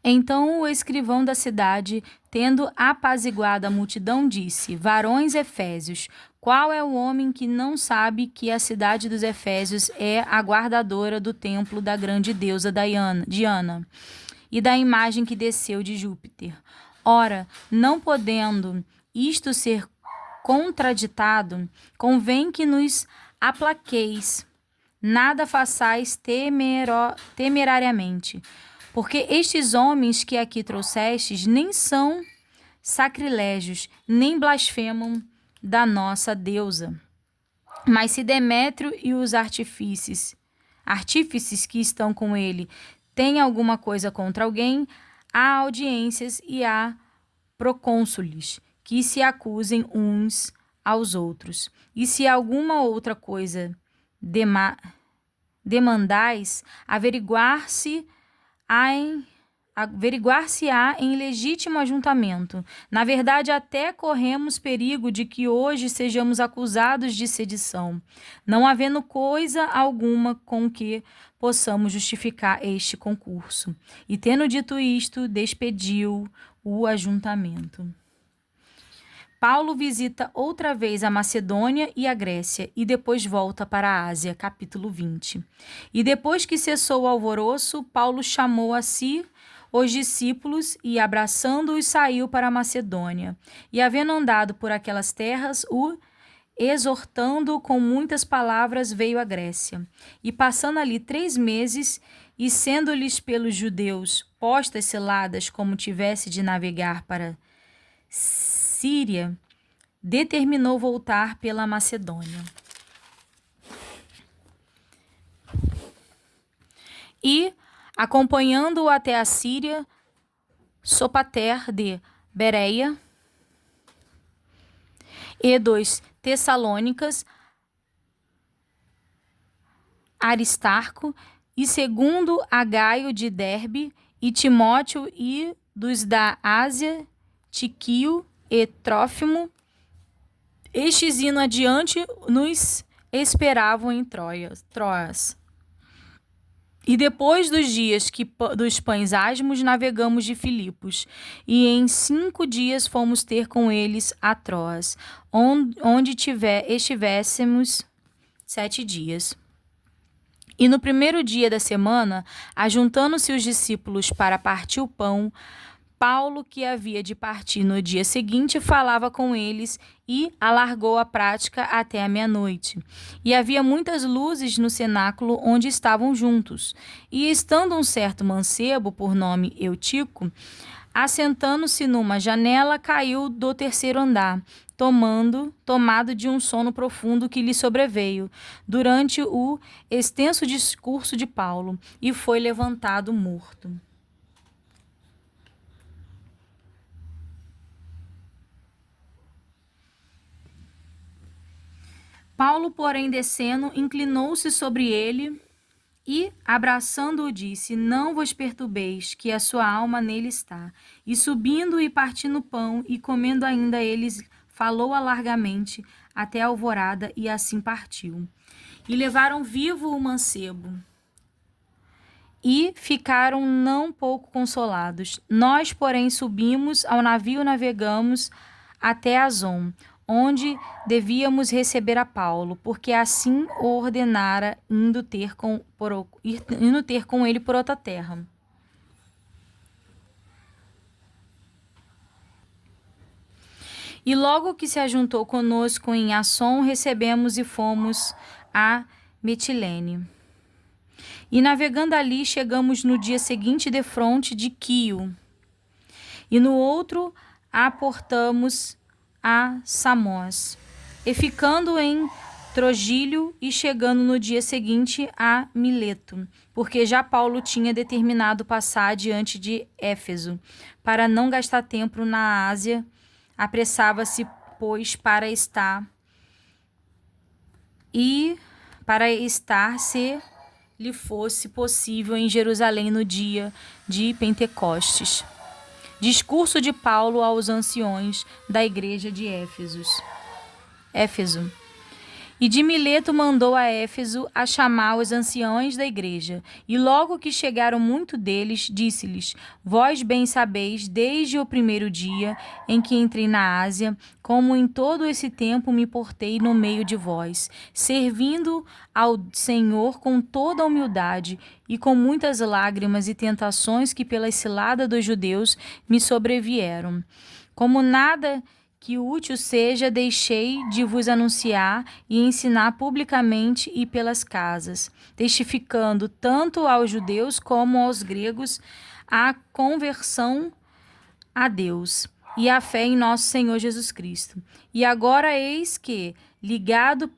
Então o escrivão da cidade, tendo apaziguado a multidão, disse: varões efésios, qual é o homem que não sabe que a cidade dos Efésios é a guardadora do templo da grande deusa Diana e da imagem que desceu de Júpiter? Ora, não podendo isto ser contraditado, convém que nos aplaqueis, nada façais temerariamente, porque estes homens que aqui trouxestes nem são sacrilégios, nem blasfemam da nossa deusa. Mas se Demétrio e os artífices que estão com ele têm alguma coisa contra alguém, há audiências e há procônsules que se acusem uns aos outros. E se alguma outra coisa demandais, averiguar-se-á em legítimo ajuntamento. Na verdade, até corremos perigo de que hoje sejamos acusados de sedição, não havendo coisa alguma com que possamos justificar este concurso. E tendo dito isto, despediu o ajuntamento. Paulo visita outra vez a Macedônia e a Grécia e depois volta para a Ásia, capítulo 20. E depois que cessou o alvoroço, Paulo chamou a si os discípulos e, abraçando-os, saiu para a Macedônia. E, havendo andado por aquelas terras, exortando com muitas palavras, veio à Grécia. E, passando ali 3 meses, e sendo-lhes pelos judeus postas seladas como tivesse de navegar para Síria, determinou voltar pela Macedônia. E, acompanhando-o até a Síria, Sopater de Bereia e dos Tessalônicas, Aristarco, e segundo a Gaio de Derbe, e Timóteo, e dos da Ásia, Tiquio e Trófimo, estes indo adiante nos esperavam em Troas. E depois dos dias dos pães asmos, navegamos de Filipos, e em 5 dias fomos ter com eles a Troas, onde estivéssemos 7 dias. E no primeiro dia da semana, ajuntando-se os discípulos para partir o pão, Paulo, que havia de partir no dia seguinte, falava com eles e alargou a prática até a meia-noite. E havia muitas luzes no cenáculo onde estavam juntos. E estando um certo mancebo, por nome Eutico, assentando-se numa janela, caiu do 3º andar, tomado de um sono profundo que lhe sobreveio durante o extenso discurso de Paulo, e foi levantado morto. Paulo, porém, descendo, inclinou-se sobre ele e, abraçando-o, disse: Não vos perturbeis, que a sua alma nele está. E subindo e partindo o pão e comendo ainda eles, falou largamente até a alvorada, e assim partiu. E levaram vivo o mancebo, e ficaram não pouco consolados. Nós, porém, subimos ao navio, navegamos até Azon, onde devíamos receber a Paulo, porque assim o ordenara, indo ter com ele por outra terra. E logo que se ajuntou conosco em Asson, recebemos e fomos a Metilene. E navegando ali, chegamos no dia seguinte defronte de Quio, e no outro aportamos a Samos, e ficando em Trogílio, e chegando no dia seguinte a Mileto, porque já Paulo tinha determinado passar diante de Éfeso, para não gastar tempo na Ásia, apressava-se, pois, para estar, se lhe fosse possível, em Jerusalém no dia de Pentecostes. Discurso de Paulo aos anciões da igreja de Éfeso. E de Mileto mandou a Éfeso a chamar os anciões da igreja. E logo que chegaram muito deles, disse-lhes: Vós bem sabeis, desde o primeiro dia em que entrei na Ásia, como em todo esse tempo me portei no meio de vós, servindo ao Senhor com toda a humildade e com muitas lágrimas e tentações que pela cilada dos judeus me sobrevieram. Como nada que útil seja, deixei de vos anunciar e ensinar publicamente e pelas casas, testificando tanto aos judeus como aos gregos a conversão a Deus e a fé em nosso Senhor Jesus Cristo. E agora eis que, ligado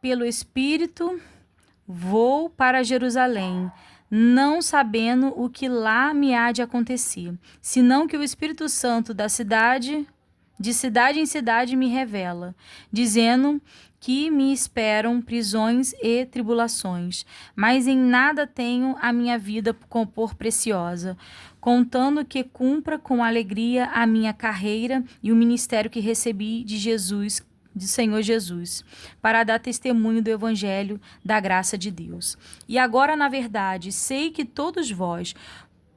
pelo Espírito, vou para Jerusalém, não sabendo o que lá me há de acontecer, senão que o Espírito Santo de cidade em cidade me revela, dizendo que me esperam prisões e tribulações, mas em nada tenho a minha vida por preciosa, contando que cumpra com alegria a minha carreira e o ministério que recebi de Senhor Jesus, para dar testemunho do Evangelho da graça de Deus. E agora, na verdade, sei que todos vós,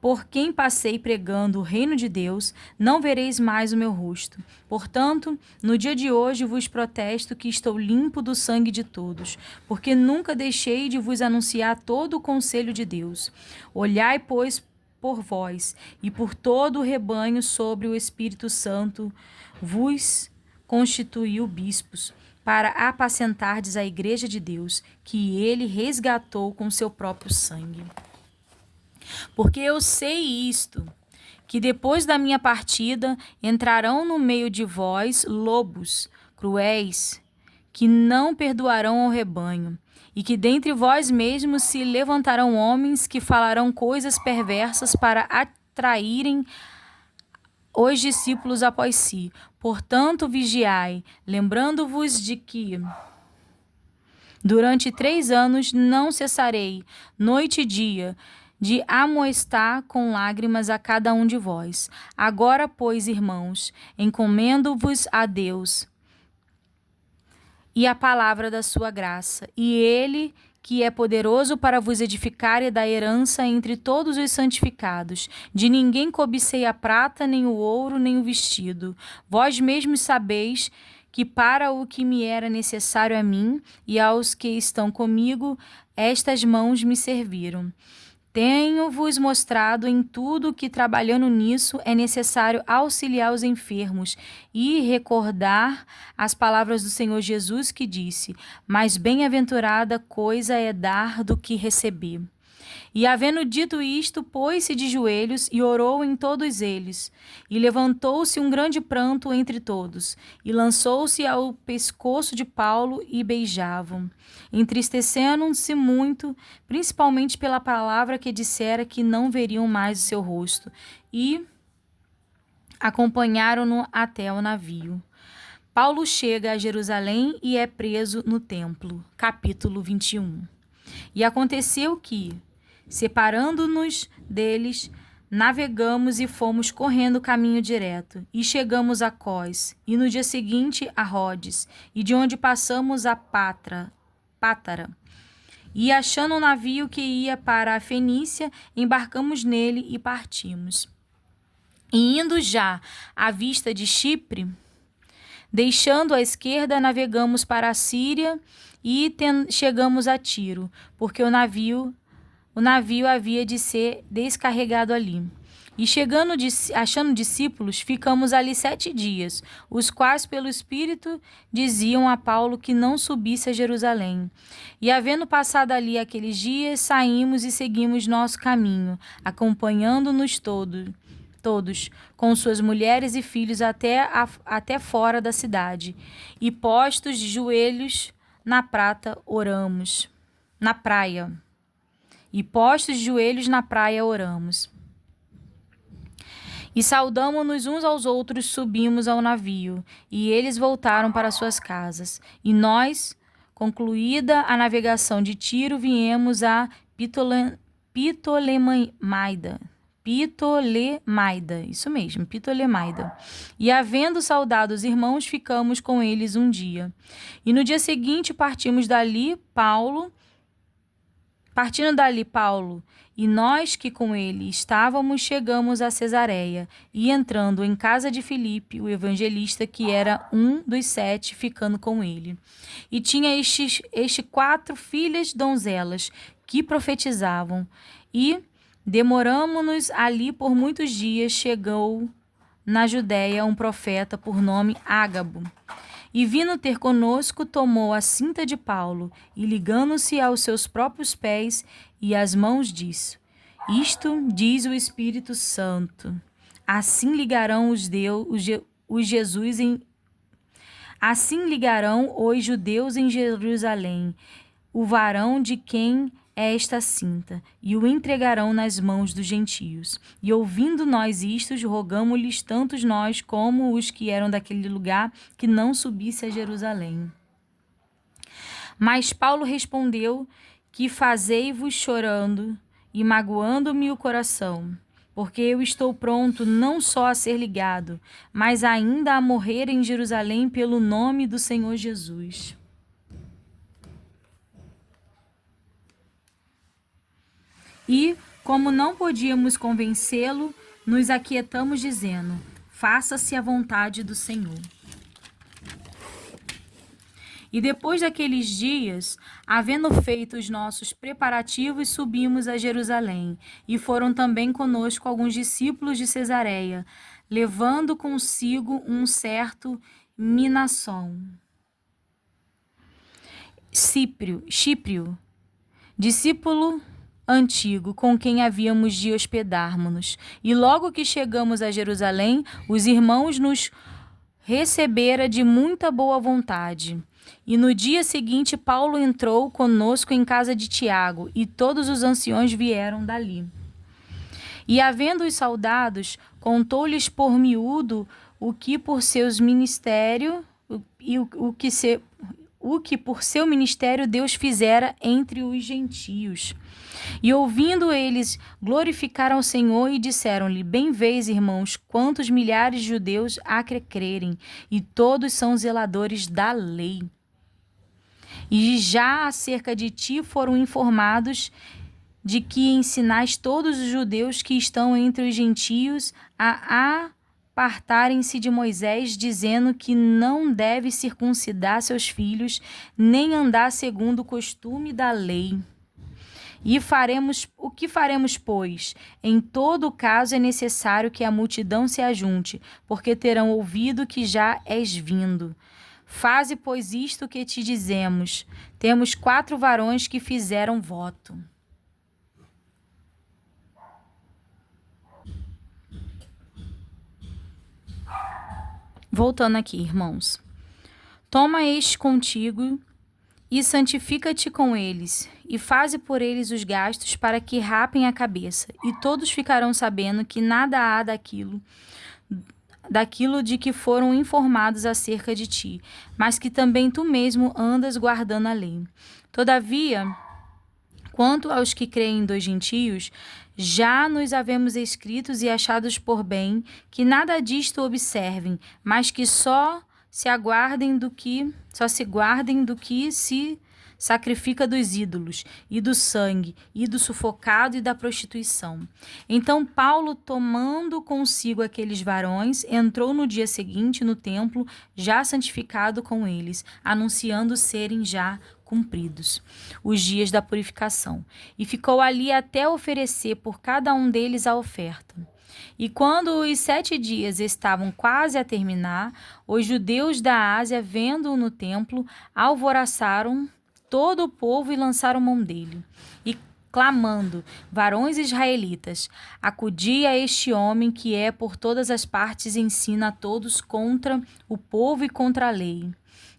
por quem passei pregando o reino de Deus, não vereis mais o meu rosto. Portanto, no dia de hoje vos protesto que estou limpo do sangue de todos, porque nunca deixei de vos anunciar todo o conselho de Deus. Olhai, pois, por vós e por todo o rebanho sobre o Espírito Santo vos constituiu bispos, para apacentardes a igreja de Deus, que ele resgatou com seu próprio sangue. Porque eu sei isto, que depois da minha partida entrarão no meio de vós lobos cruéis, que não perdoarão ao rebanho, e que dentre vós mesmos se levantarão homens que falarão coisas perversas para atraírem os discípulos após si. Portanto, vigiai, lembrando-vos de que durante 3 anos não cessarei, noite e dia, de amoestar com lágrimas a cada um de vós. Agora, pois, irmãos, encomendo-vos a Deus e a palavra da sua graça, e ele que é poderoso para vos edificar e dar herança entre todos os santificados. De ninguém cobicei a prata, nem o ouro, nem o vestido. Vós mesmos sabeis que para o que me era necessário a mim e aos que estão comigo, estas mãos me serviram. Tenho-vos mostrado em tudo que, trabalhando nisso, é necessário auxiliar os enfermos e recordar as palavras do Senhor Jesus que disse: mais bem-aventurada coisa é dar do que receber. E havendo dito isto, pôs-se de joelhos e orou em todos eles. E levantou-se um grande pranto entre todos, e lançou-se ao pescoço de Paulo e beijavam, entristecendo-se muito, principalmente pela palavra que dissera que não veriam mais o seu rosto. E acompanharam-no até o navio. Paulo chega a Jerusalém e é preso no templo. Capítulo 21. E aconteceu que, separando-nos deles, navegamos e fomos correndo caminho direto, e chegamos a Cós, e no dia seguinte a Rodes, e de onde passamos a Pátara. E achando um navio que ia para a Fenícia, embarcamos nele e partimos. E indo já à vista de Chipre, deixando à esquerda, navegamos para a Síria e chegamos a Tiro, porque o navio havia de ser descarregado ali. E achando discípulos, ficamos ali 7 dias, os quais pelo Espírito diziam a Paulo que não subisse a Jerusalém. E havendo passado ali aqueles dias, saímos e seguimos nosso caminho, acompanhando-nos todos, com suas mulheres e filhos até fora da cidade. E postos de joelhos na praia. E postos de joelhos na praia oramos. E saudamo-nos uns aos outros, subimos ao navio, e eles voltaram para suas casas. E nós, concluída a navegação de Tiro, viemos a Ptolemaida, isso mesmo, Ptolemaida. E havendo saudado os irmãos, ficamos com eles um dia. E no dia seguinte partindo dali, Paulo, e nós que com ele estávamos, chegamos a Cesareia, e entrando em casa de Filipe, o evangelista, que era um dos 7, ficando com ele. E tinha este 4 filhas donzelas, que profetizavam, e demoramo-nos ali por muitos dias. Chegou na Judéia um profeta por nome Ágabo, e vindo ter conosco, tomou a cinta de Paulo, e ligando-se aos seus próprios pés e às mãos, disse: isto diz o Espírito Santo, assim ligarão os judeus em Jerusalém o varão de quem é esta cinta, e o entregarão nas mãos dos gentios. E ouvindo nós isto, rogamo-lhes, tanto nós como os que eram daquele lugar, que não subisse a Jerusalém. Mas Paulo respondeu: que fazei-vos chorando e magoando-me o coração? Porque eu estou pronto não só a ser ligado, mas ainda a morrer em Jerusalém pelo nome do Senhor Jesus. E Como não podíamos convencê-lo, nos aquietamos dizendo: faça-se a vontade do Senhor. E depois daqueles dias, havendo feito os nossos preparativos, subimos a Jerusalém, e foram também conosco alguns discípulos de Cesareia, levando consigo um certo Minasson, Chíprio, discípulo antigo, com quem havíamos de hospedar-nos. E logo que chegamos a Jerusalém, os irmãos nos recebera de muita boa vontade. E no dia seguinte, Paulo entrou conosco em casa de Tiago, e todos os anciões vieram dali. E havendo os soldados, contou-lhes por miúdo o que por seus ministério o que por seu ministério Deus fizera entre os gentios. E ouvindo eles, glorificaram o Senhor e disseram-lhe: bem vês, irmãos, quantos milhares de judeus há que crerem, e todos são zeladores da lei. E já acerca de ti foram informados de que ensinais todos os judeus que estão entre os gentios a apartarem-se de Moisés, dizendo que não deve circuncidar seus filhos, nem andar segundo o costume da lei. E o que faremos, pois? Em todo caso é necessário que a multidão se ajunte, porque terão ouvido que já és vindo. Faze, pois, isto que te dizemos. Temos 4 varões que fizeram voto. Voltando aqui, irmãos. Toma este contigo e santifica-te com eles, e faze por eles os gastos para que rapem a cabeça, e todos ficarão sabendo que nada há daquilo de que foram informados acerca de ti, mas que também tu mesmo andas guardando a lei. Todavia, quanto aos que creem dos gentios, já nos havemos escritos e achados por bem que nada disto observem, mas que só se guardem do que se sacrifica dos ídolos, e do sangue, e do sufocado e da prostituição. Então Paulo, tomando consigo aqueles varões, entrou no dia seguinte no templo, já santificado com eles, anunciando serem já cumpridos os dias da purificação, e ficou ali até oferecer por cada um deles a oferta. E quando os 7 dias estavam quase a terminar, os judeus da Ásia, vendo-o no templo, alvoroçaram todo o povo e lançaram mão dele. E clamando: varões israelitas, acudi a este homem que por todas as partes ensina a todos contra o povo e contra a lei,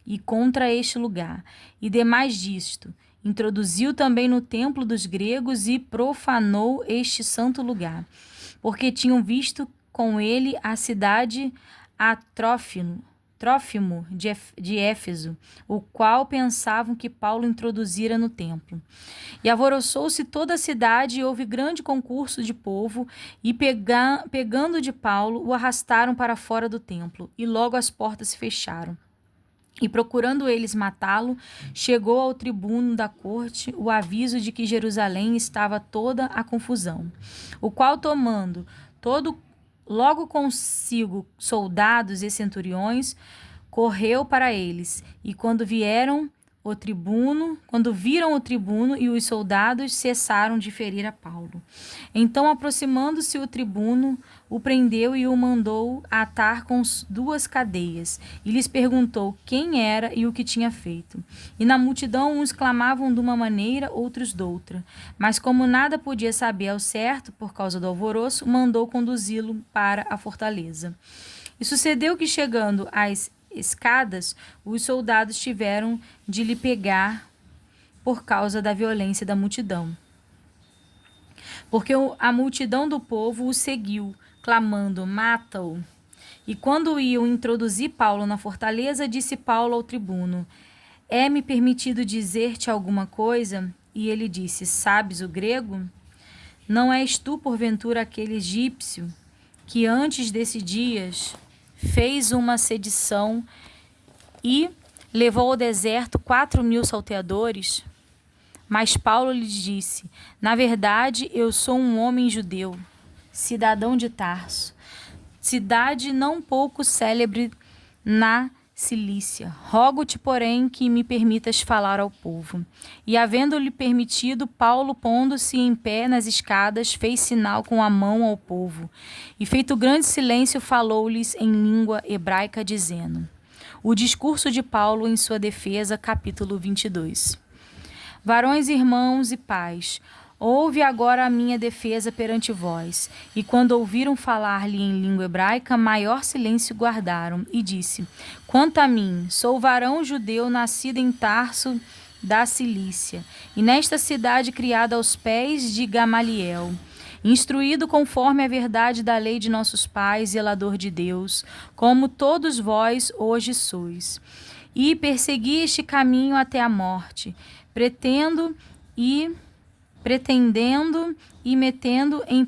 e contra este lugar. E demais disto, introduziu também no templo dos gregos e profanou este santo lugar, porque tinham visto com ele a cidade a Trófimo de Éfeso, o qual pensavam que Paulo introduzira no templo. E alvoroçou-se toda a cidade, e houve grande concurso de povo, e pegando de Paulo, o arrastaram para fora do templo, e logo as portas se fecharam. E procurando eles matá-lo, chegou ao tribuno da corte o aviso de que Jerusalém estava toda a confusão, o qual, tomando logo consigo soldados e centuriões, correu para eles. E quando viram o tribuno e os soldados, cessaram de ferir a Paulo. Então, aproximando-se o tribuno, o prendeu e o mandou atar com 2 cadeias, e lhes perguntou quem era e o que tinha feito. E na multidão uns clamavam de uma maneira, outros doutra. Mas como nada podia saber ao certo, por causa do alvoroço, mandou conduzi-lo para a fortaleza. E sucedeu que, chegando às escadas, os soldados tiveram de lhe pegar por causa da violência da multidão. Porque a multidão do povo o seguiu, clamando: mata-o. E quando iam introduzir Paulo na fortaleza, disse Paulo ao tribuno: é-me permitido dizer-te alguma coisa? E ele disse: sabes o grego? Não és tu, porventura, aquele egípcio que antes desses dias fez uma sedição e levou ao deserto 4.000 salteadores? Mas Paulo lhe disse: na verdade, eu sou um homem judeu, cidadão de Tarso, cidade não pouco célebre na Cilícia. Rogo-te, porém, que me permitas falar ao povo. E, havendo-lhe permitido, Paulo, pondo-se em pé nas escadas, fez sinal com a mão ao povo. E, feito grande silêncio, falou-lhes em língua hebraica, dizendo: o discurso de Paulo em sua defesa, capítulo 22. Varões, irmãos e pais, ouve agora a minha defesa perante vós. E quando ouviram falar-lhe em língua hebraica, maior silêncio guardaram. E disse: quanto a mim, sou varão judeu nascido em Tarso da Cilícia, e nesta cidade criada aos pés de Gamaliel, instruído conforme a verdade da lei de nossos pais, zelador de Deus, como todos vós hoje sois. E persegui este caminho até a morte, pretendendo e metendo em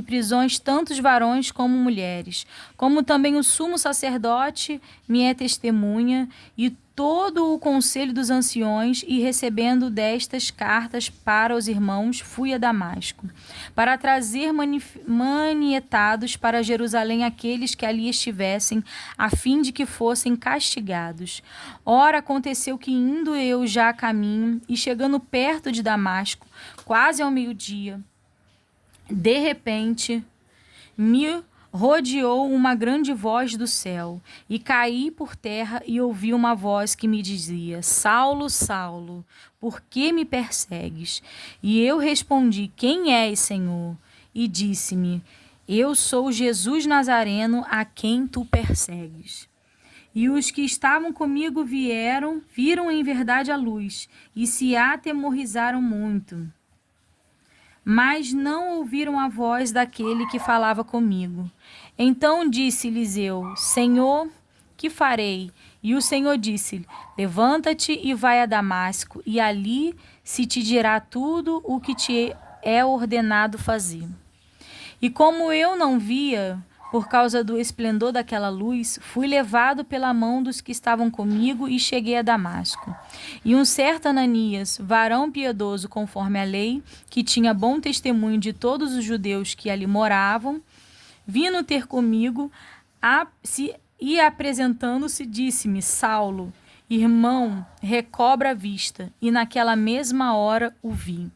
prisões tantos varões como mulheres, como também o sumo sacerdote me é testemunha, e todo o conselho dos anciões, e recebendo destas cartas para os irmãos, fui a Damasco, para trazer manietados para Jerusalém aqueles que ali estivessem, a fim de que fossem castigados. Ora, aconteceu que, indo eu já a caminho, e chegando perto de Damasco, quase ao meio-dia, de repente, me rodeou uma grande voz do céu, e caí por terra e ouvi uma voz que me dizia: Saulo, Saulo, por que me persegues? E eu respondi: quem és, Senhor? E disse-me: eu sou Jesus Nazareno, a quem tu persegues. E os que estavam comigo viram em verdade a luz, e se atemorizaram muito. Mas não ouviram a voz daquele que falava comigo. Então disse-lhes eu: Senhor, que farei? E o Senhor disse: levanta-te e vai a Damasco, e ali se te dirá tudo o que te é ordenado fazer. E como eu não via, por causa do esplendor daquela luz, fui levado pela mão dos que estavam comigo e cheguei a Damasco. E um certo Ananias, varão piedoso conforme a lei, que tinha bom testemunho de todos os judeus que ali moravam, vindo ter comigo e apresentando-se, disse-me: Saulo, irmão, recobra a vista. E naquela mesma hora o vi.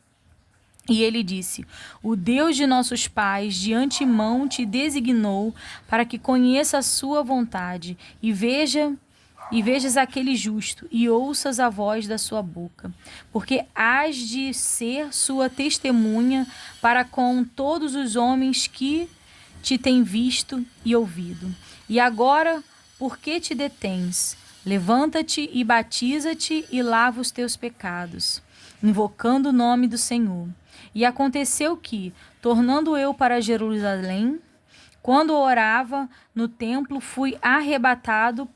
E ele disse: o Deus de nossos pais de antemão te designou para que conheça a sua vontade e vejas aquele justo e ouças a voz da sua boca, porque hás de ser sua testemunha para com todos os homens que te têm visto e ouvido. E agora, por que te detens? Levanta-te e batiza-te e lava os teus pecados, invocando o nome do Senhor. E aconteceu que, tornando eu para Jerusalém, quando orava no templo, fui arrebatado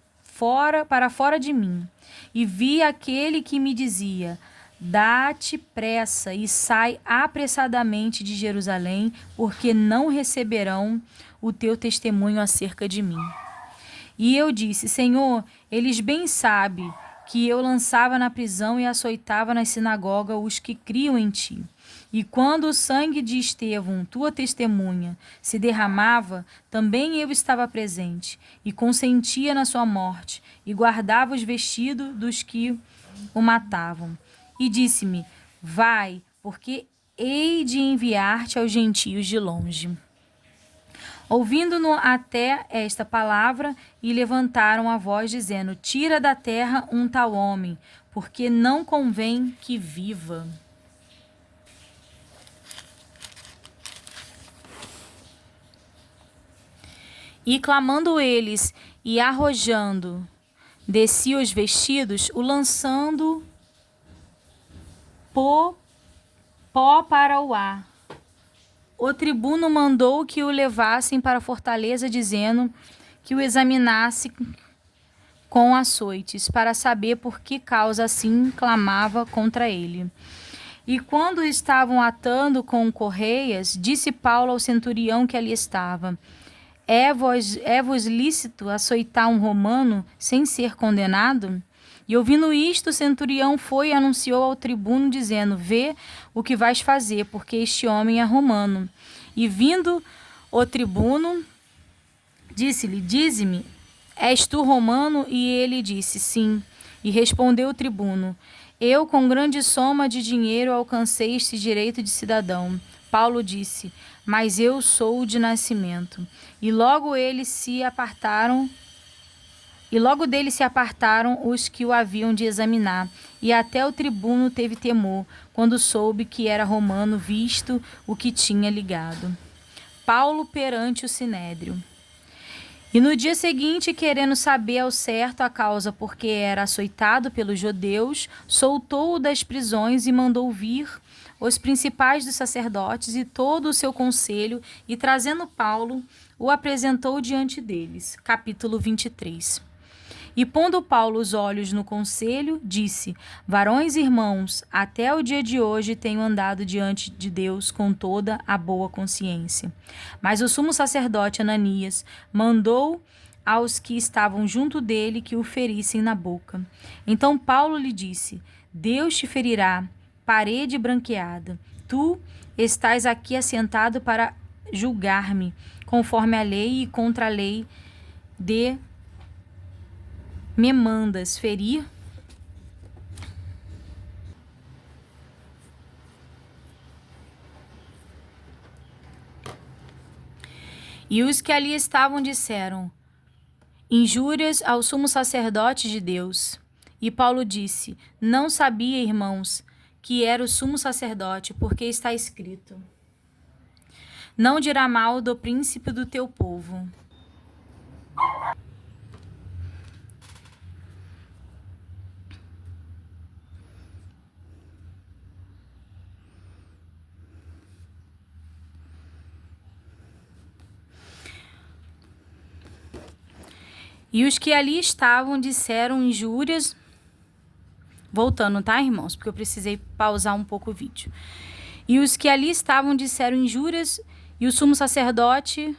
para fora de mim, e vi aquele que me dizia: dá-te pressa e sai apressadamente de Jerusalém, porque não receberão o teu testemunho acerca de mim. E eu disse: Senhor, eles bem sabem que eu lançava na prisão e açoitava na sinagoga os que criam em ti. E quando o sangue de Estevão, tua testemunha, se derramava, também eu estava presente, e consentia na sua morte, e guardava os vestidos dos que o matavam. E disse-me: vai, porque hei de enviar-te aos gentios de longe. Ouvindo-no até esta palavra, e levantaram a voz, dizendo: tira da terra um tal homem, porque não convém que viva. E clamando eles e arrojando de si os vestidos, o lançando pó para o ar. O tribuno mandou que o levassem para a fortaleza, dizendo que o examinasse com açoites, para saber por que causa assim clamava contra ele. E quando estavam atando com correias, disse Paulo ao centurião que ali estava: é vos lícito açoitar um romano sem ser condenado? E ouvindo isto, o centurião foi e anunciou ao tribuno, dizendo: Vê o que vais fazer, porque este homem é romano. E vindo o tribuno, disse-lhe: Dize-me, és tu romano? E ele disse: Sim. E respondeu o tribuno: Eu, com grande soma de dinheiro, alcancei este direito de cidadão. Paulo disse: Mas eu sou de nascimento. E logo dele se apartaram os que o haviam de examinar. E até o tribuno teve temor, quando soube que era romano, visto o que tinha ligado. Paulo perante o sinédrio. E no dia seguinte, querendo saber ao certo a causa porque era açoitado pelos judeus, soltou-o das prisões e mandou vir os principais dos sacerdotes e todo o seu conselho, e trazendo Paulo, o apresentou diante deles. Capítulo 23. E pondo Paulo os olhos no conselho, disse: Varões e irmãos, até o dia de hoje tenho andado diante de Deus com toda a boa consciência. Mas o sumo sacerdote Ananias mandou aos que estavam junto dele que o ferissem na boca. Então Paulo lhe disse: Deus te ferirá, parede branqueada. Tu estás aqui assentado para julgar-me, conforme a lei e contra a lei me mandas ferir? E os que ali estavam disseram: Injúrias ao sumo sacerdote de Deus. E Paulo disse: Não sabia, irmãos, que era o sumo sacerdote, porque está escrito: Não dirá mal do príncipe do teu povo. E os que ali estavam disseram injúrias. Voltando, tá, irmãos? Porque eu precisei pausar um pouco o vídeo. E os que ali estavam disseram injúrias, e o sumo sacerdote.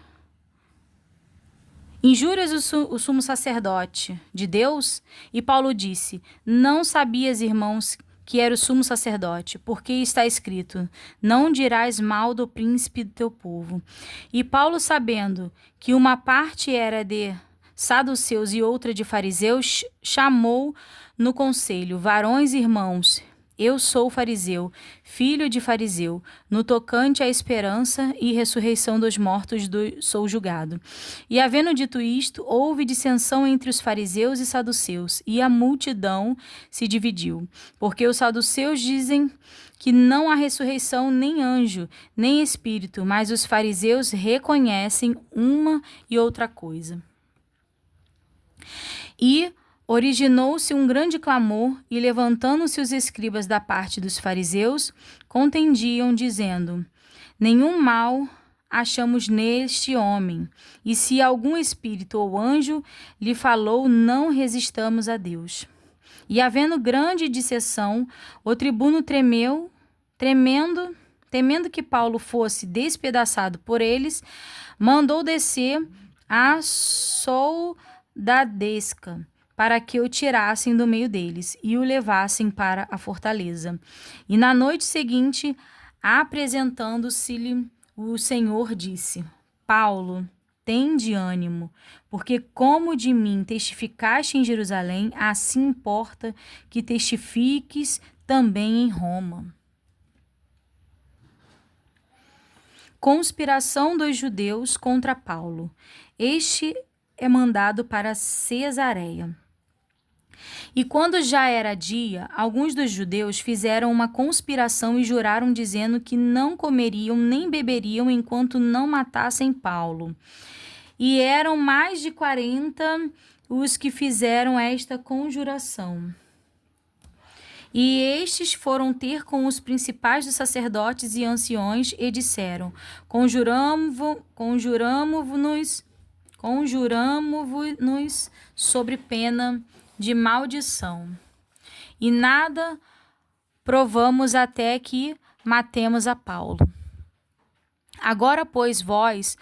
Injúrias o sumo sacerdote de Deus? E Paulo disse: Não sabias, irmãos, que era o sumo sacerdote, porque está escrito: Não dirás mal do príncipe do teu povo. E Paulo, sabendo que uma parte era de saduceus e outra de fariseus, chamou no conselho: Varões e irmãos, eu sou fariseu, filho de fariseu. No tocante à esperança e ressurreição dos mortos sou julgado. E havendo dito isto, houve dissensão entre os fariseus e saduceus, e a multidão se dividiu. Porque os saduceus dizem que não há ressurreição, nem anjo, nem espírito, mas os fariseus reconhecem uma e outra coisa. E originou-se um grande clamor, e levantando-se os escribas da parte dos fariseus, contendiam, dizendo: Nenhum mal achamos neste homem, e se algum espírito ou anjo lhe falou, não resistamos a Deus. E havendo grande dissensão, o tribuno temendo que Paulo fosse despedaçado por eles, mandou descer a soldadesca, para que o tirassem do meio deles e o levassem para a fortaleza. E na noite seguinte, apresentando-se-lhe, o Senhor disse: Paulo, tende ânimo, porque como de mim testificaste em Jerusalém, assim importa que testifiques também em Roma. Conspiração dos judeus contra Paulo. Este é mandado para Cesareia. E quando já era dia, alguns dos judeus fizeram uma conspiração e juraram, dizendo que não comeriam nem beberiam enquanto não matassem Paulo. E eram mais de 40 os que fizeram esta conjuração. E estes foram ter com os principais dos sacerdotes e anciões e disseram: Conjuramo-vos sobre pena de maldição, e nada provamos até que matemos a Paulo. Agora, pois, vós,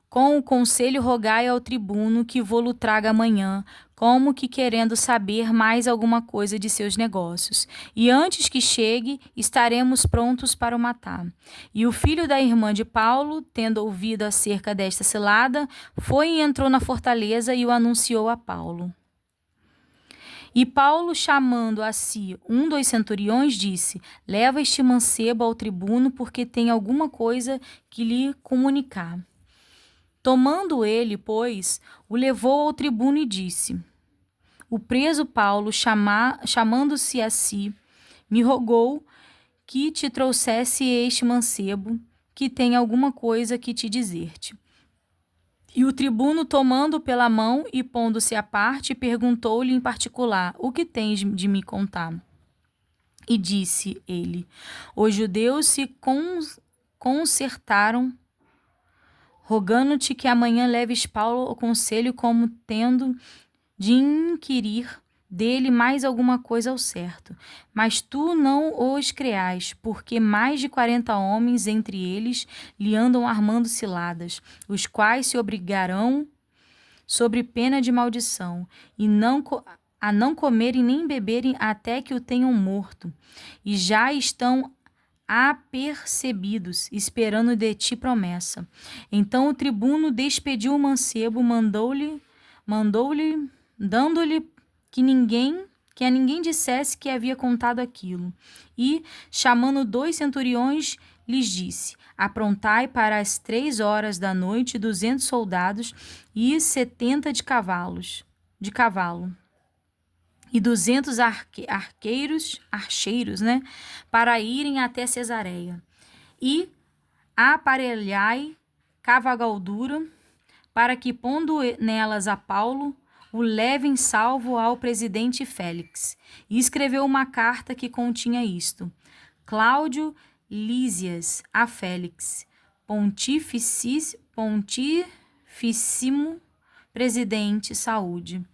com o conselho, rogai ao tribuno que vô-lo traga amanhã, como que querendo saber mais alguma coisa de seus negócios. E antes que chegue, estaremos prontos para o matar. E o filho da irmã de Paulo, tendo ouvido acerca desta cilada, foi e entrou na fortaleza e o anunciou a Paulo. E Paulo, chamando a si um dos centuriões, disse: leva este mancebo ao tribuno, porque tem alguma coisa que lhe comunicar. Tomando ele, pois, o levou ao tribuno e disse: o preso Paulo, chamando-se a si, me rogou que te trouxesse este mancebo, que tem alguma coisa que te dizer-te. E o tribuno, tomando-o pela mão e pondo-se à parte, perguntou-lhe em particular: o que tens de me contar? E disse ele: os judeus se concertaram, rogando-te que amanhã leves Paulo ao conselho, como tendo de inquirir dele mais alguma coisa ao certo. Mas tu não os creais, porque mais de 40 homens entre eles lhe andam armando ciladas, os quais se obrigarão, sobre pena de maldição, a não comerem nem beberem até que o tenham morto, e já estão apercebidos, esperando de ti promessa. Então o tribuno despediu o mancebo, dando-lhe que a ninguém dissesse que havia contado aquilo. E, chamando 2 centuriões, lhes disse: aprontai para as 3 horas da noite 200 soldados e 70 de cavalo, e 200 archeiros, para irem até Cesareia. E aparelhai cavalgadura, para que, pondo nelas a Paulo, o levem salvo ao presidente Félix. E escreveu uma carta que continha isto: Cláudio Lísias a Félix, pontifíssimo presidente, saúde.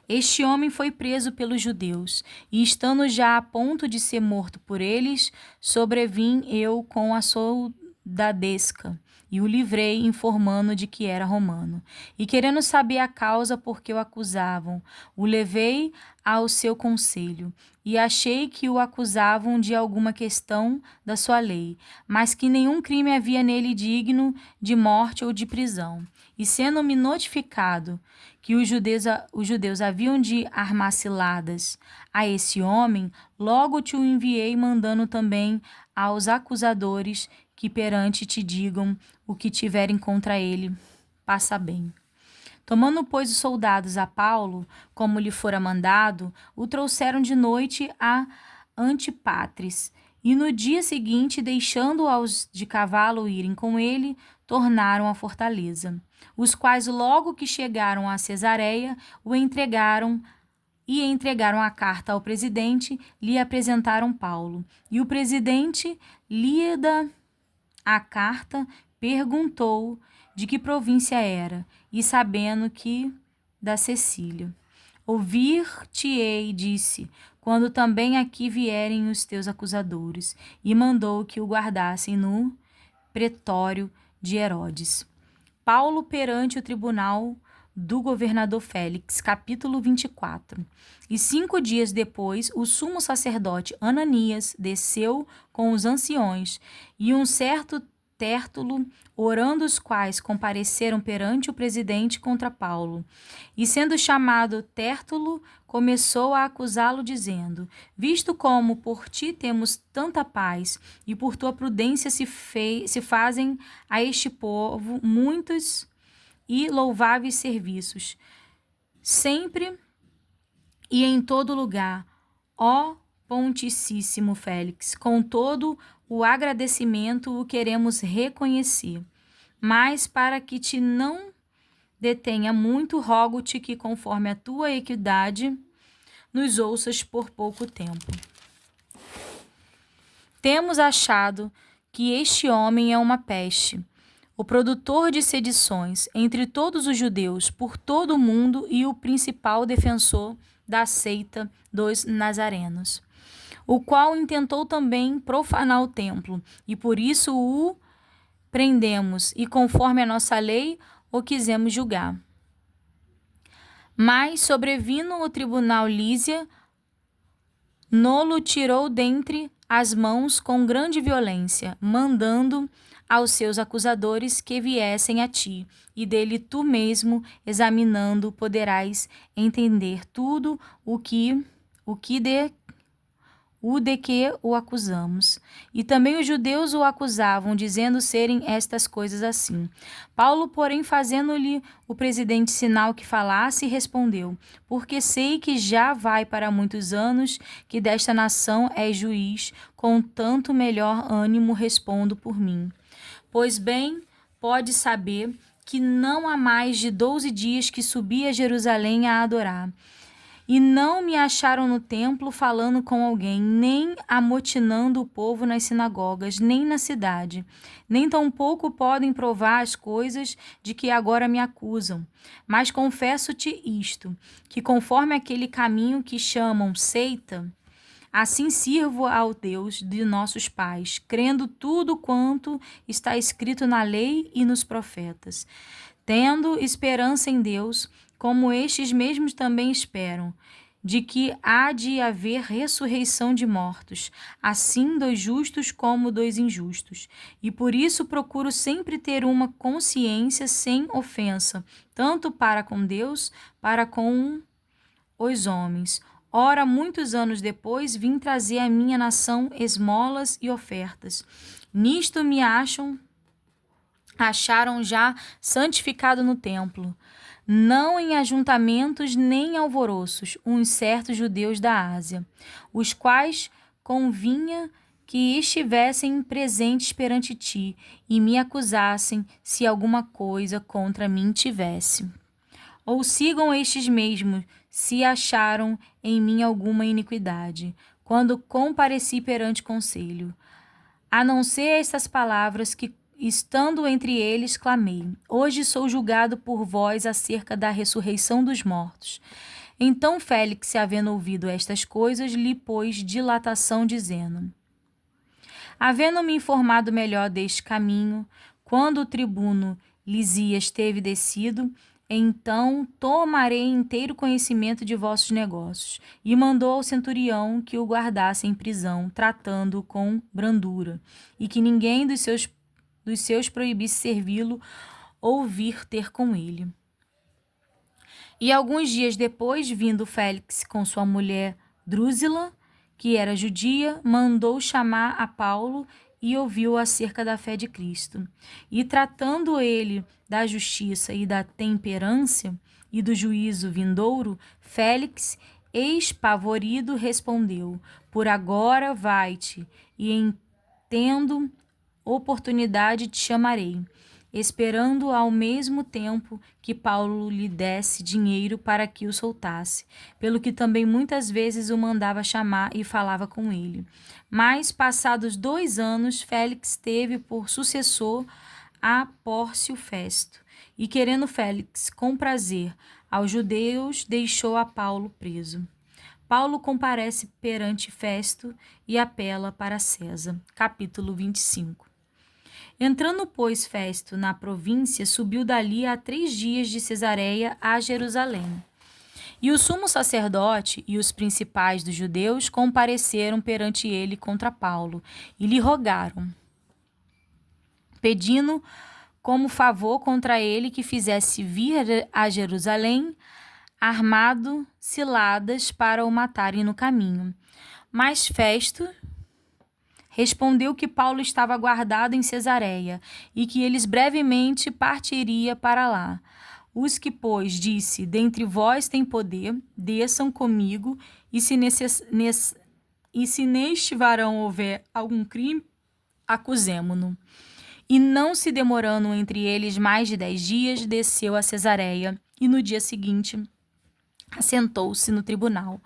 Este homem foi preso pelos judeus, e estando já a ponto de ser morto por eles, sobrevim eu com a soldadesca, e o livrei, informando de que era romano. E querendo saber a causa por que o acusavam, o levei ao seu conselho, e achei que o acusavam de alguma questão da sua lei, mas que nenhum crime havia nele digno de morte ou de prisão. E sendo-me notificado que os judeus haviam de armar ciladas a esse homem, logo te o enviei, mandando também aos acusadores que perante te digam o que tiverem contra ele, passa bem. Tomando, pois, os soldados a Paulo, como lhe fora mandado, o trouxeram de noite a Antipatris, e no dia seguinte, deixando aos de cavalo irem com ele, tornaram à fortaleza. Os quais, logo que chegaram a Cesareia, entregaram a carta ao presidente, lhe apresentaram Paulo. E o presidente, lida a carta, perguntou de que província era, e sabendo que da Cecília. Ouvir-te-ei, disse, quando também aqui vierem os teus acusadores, e mandou que o guardassem no pretório de Herodes. Paulo perante o tribunal do governador Félix, capítulo 24. E 5 dias depois, o sumo sacerdote Ananias desceu com os anciões e um certo Tértulo, orando, os quais compareceram perante o presidente contra Paulo. E sendo chamado Tértulo, começou a acusá-lo, dizendo: visto como por ti temos tanta paz, e por tua prudência se fazem a este povo muitos e louváveis serviços, sempre e em todo lugar, ó Ponticíssimo Félix, com todo o agradecimento o queremos reconhecer. Mas para que te não detenha muito, rogo-te que, conforme a tua equidade, nos ouças por pouco tempo. Temos achado que este homem é uma peste, o produtor de sedições entre todos os judeus por todo o mundo e o principal defensor da seita dos nazarenos, o qual intentou também profanar o templo, e por isso o prendemos, e conforme a nossa lei o quisemos julgar. Mas, sobrevindo o tribunal Lísia, Nolo tirou dentre as mãos com grande violência, mandando aos seus acusadores que viessem a ti, e dele tu mesmo, examinando, poderás entender tudo o de que o acusamos. E também os judeus o acusavam, dizendo serem estas coisas assim. Paulo, porém, fazendo-lhe o presidente sinal que falasse, respondeu: porque sei que já vai para muitos anos que desta nação és juiz, com tanto melhor ânimo respondo por mim. Pois bem, pode saber que não há mais de 12 dias que subi a Jerusalém a adorar. E não me acharam no templo falando com alguém, nem amotinando o povo nas sinagogas, nem na cidade. Nem tampouco podem provar as coisas de que agora me acusam. Mas confesso-te isto, que conforme aquele caminho que chamam seita, assim sirvo ao Deus de nossos pais, crendo tudo quanto está escrito na lei e nos profetas, tendo esperança em Deus, como estes mesmos também esperam, de que há de haver ressurreição de mortos, assim dos justos como dos injustos. E por isso procuro sempre ter uma consciência sem ofensa, tanto para com Deus, para com os homens. Ora, muitos anos depois, vim trazer à minha nação esmolas e ofertas. Nisto me acharam já santificado no templo, não em ajuntamentos nem alvoroços, uns certos judeus da Ásia, os quais convinha que estivessem presentes perante ti e me acusassem se alguma coisa contra mim tivesse. Ou sigam estes mesmos, se acharam em mim alguma iniquidade, quando compareci perante conselho. A não ser estas palavras que, estando entre eles, clamei: hoje sou julgado por vós acerca da ressurreição dos mortos. Então Félix, havendo ouvido estas coisas, lhe pôs dilatação, dizendo: havendo-me informado melhor deste caminho, quando o tribuno Lisias teve descido, então tomarei inteiro conhecimento de vossos negócios. E mandou ao centurião que o guardasse em prisão, tratando-o com brandura, e que ninguém dos seus proibisse servi-lo ou vir ter com ele. E alguns dias depois, vindo Félix com sua mulher Drúzila, que era judia, mandou chamar a Paulo e ouviu acerca da fé de Cristo. E tratando ele da justiça e da temperança e do juízo vindouro, Félix, espavorido, respondeu: por agora vai-te, e em tendo oportunidade te chamarei, esperando ao mesmo tempo que Paulo lhe desse dinheiro para que o soltasse, pelo que também muitas vezes o mandava chamar e falava com ele. Mas, passados 2 anos, Félix teve por sucessor a Pórcio Festo, e querendo Félix comprazer aos judeus, deixou a Paulo preso. Paulo comparece perante Festo e apela para César. Capítulo 25. Entrando, pois, Festo na província, subiu dali a 3 dias de Cesareia a Jerusalém. E o sumo sacerdote e os principais dos judeus compareceram perante ele contra Paulo e lhe rogaram, pedindo como favor contra ele que fizesse vir a Jerusalém armado ciladas para o matarem no caminho. Mas Festo respondeu que Paulo estava guardado em Cesareia e que eles brevemente partiria para lá. Os que, pois, disse, dentre vós tem poder, desçam comigo, e se neste varão houver algum crime, acusemo-no. E não se demorando entre eles mais de 10 dias, desceu a Cesareia, e no dia seguinte assentou-se no tribunal,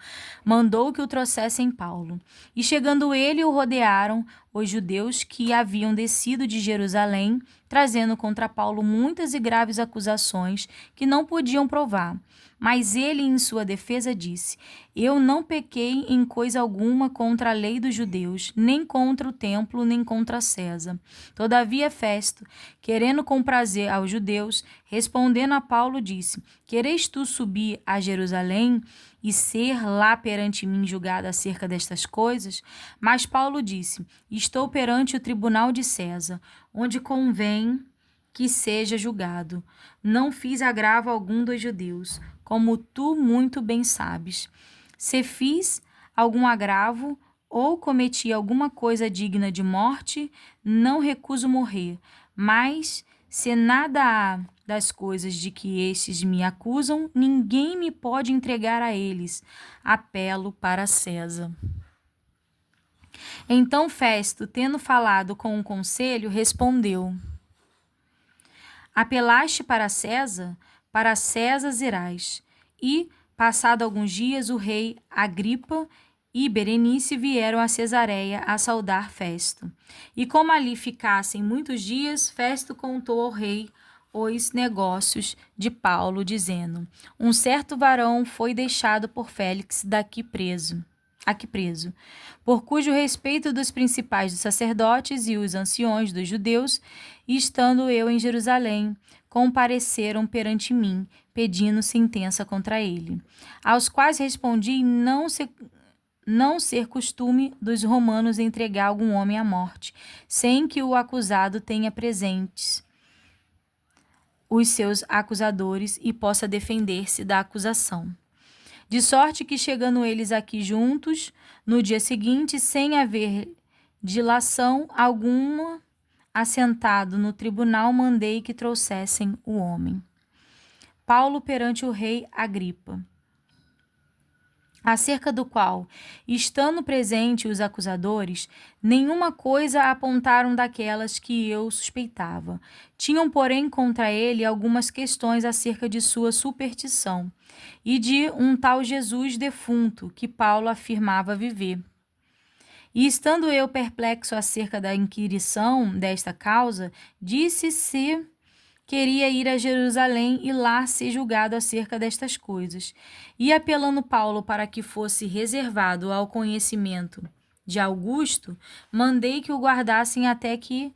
mandou que o trouxessem Paulo. E chegando ele, o rodearam, os judeus que haviam descido de Jerusalém, trazendo contra Paulo muitas e graves acusações que não podiam provar. Mas ele, em sua defesa, disse: Eu não pequei em coisa alguma contra a lei dos judeus, nem contra o templo, nem contra César. Todavia, Festo, querendo comprazer aos judeus, respondendo a Paulo, disse: Queres tu subir a Jerusalém e ser lá perante mim julgado acerca destas coisas? Mas Paulo disse: Estou perante o tribunal de César, onde convém que seja julgado. Não fiz agravo algum dos judeus, como tu muito bem sabes. Se fiz algum agravo ou cometi alguma coisa digna de morte, não recuso morrer. Mas, se nada há das coisas de que estes me acusam, ninguém me pode entregar a eles. Apelo para César. Então Festo, tendo falado com o conselho, respondeu: Apelaste para César irás. E, passado alguns dias, o rei Agripa e Berenice vieram a Cesareia a saudar Festo. E como ali ficassem muitos dias, Festo contou ao rei os negócios de Paulo, dizendo: Um certo varão foi deixado por Félix aqui preso, por cujo respeito dos principais dos sacerdotes e os anciões dos judeus, e estando eu em Jerusalém, compareceram perante mim, pedindo sentença contra ele. Aos quais respondi não ser costume dos romanos entregar algum homem à morte, sem que o acusado tenha presentes os seus acusadores e possa defender-se da acusação. De sorte que, chegando eles aqui juntos, no dia seguinte, sem haver dilação alguma, assentado no tribunal, mandei que trouxessem o homem. Paulo perante o rei Agripa, acerca do qual, estando presente os acusadores, nenhuma coisa apontaram daquelas que eu suspeitava. Tinham, porém, contra ele algumas questões acerca de sua superstição e de um tal Jesus defunto, que Paulo afirmava viver. E estando eu perplexo acerca da inquirição desta causa, disse se queria ir a Jerusalém e lá ser julgado acerca destas coisas. E apelando Paulo para que fosse reservado ao conhecimento de Augusto, mandei que o guardassem até que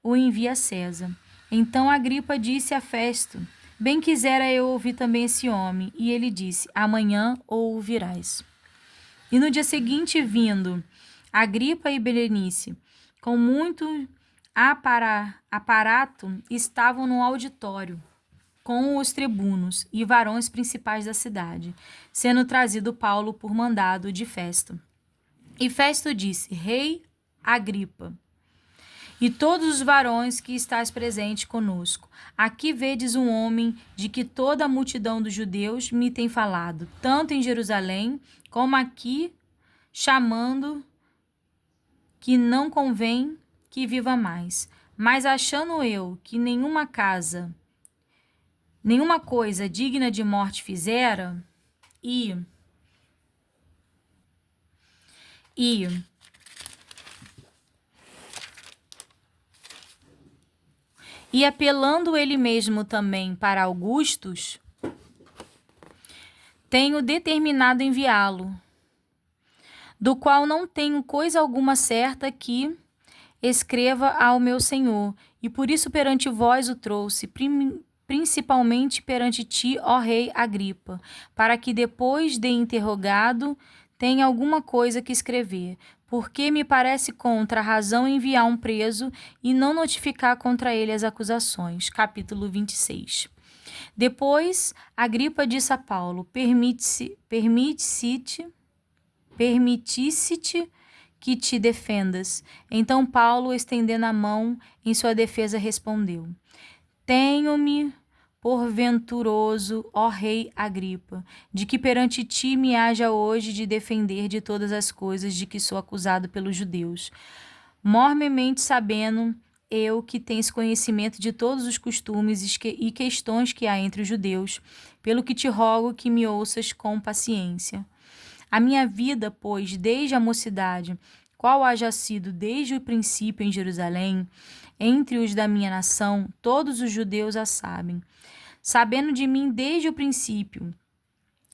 o envie a César. Então Agripa disse a Festo: Bem quisera eu ouvir também esse homem. E ele disse: Amanhã o ouvirás. E no dia seguinte, vindo Agripa e Berenice, com muito aparato, estavam no auditório com os tribunos e varões principais da cidade, sendo trazido Paulo por mandado de Festo. E Festo disse: Rei Agripa, e todos os varões que estáis presentes conosco, aqui vedes um homem de que toda a multidão dos judeus me tem falado, tanto em Jerusalém como aqui, chamando que não convém que viva mais. Mas achando eu que nenhuma coisa digna de morte fizera, e apelando ele mesmo também para Augustus, tenho determinado enviá-lo, do qual não tenho coisa alguma certa que escreva ao meu senhor, e por isso perante vós o trouxe, principalmente perante ti, ó rei Agripa, para que depois de interrogado tenha alguma coisa que escrever, porque me parece contra a razão enviar um preso e não notificar contra ele as acusações. Capítulo 26. Depois, Agripa disse a Paulo: permitisse-te que te defendas. Então Paulo, estendendo a mão em sua defesa, respondeu: Tenho-me por venturoso, ó rei Agripa, de que perante ti me haja hoje de defender de todas as coisas de que sou acusado pelos judeus, mormemente sabendo eu que tens conhecimento de todos os costumes e questões que há entre os judeus, pelo que te rogo que me ouças com paciência. A minha vida, pois, desde a mocidade, qual haja sido desde o princípio em Jerusalém, entre os da minha nação, todos os judeus a sabem, sabendo de mim desde o princípio,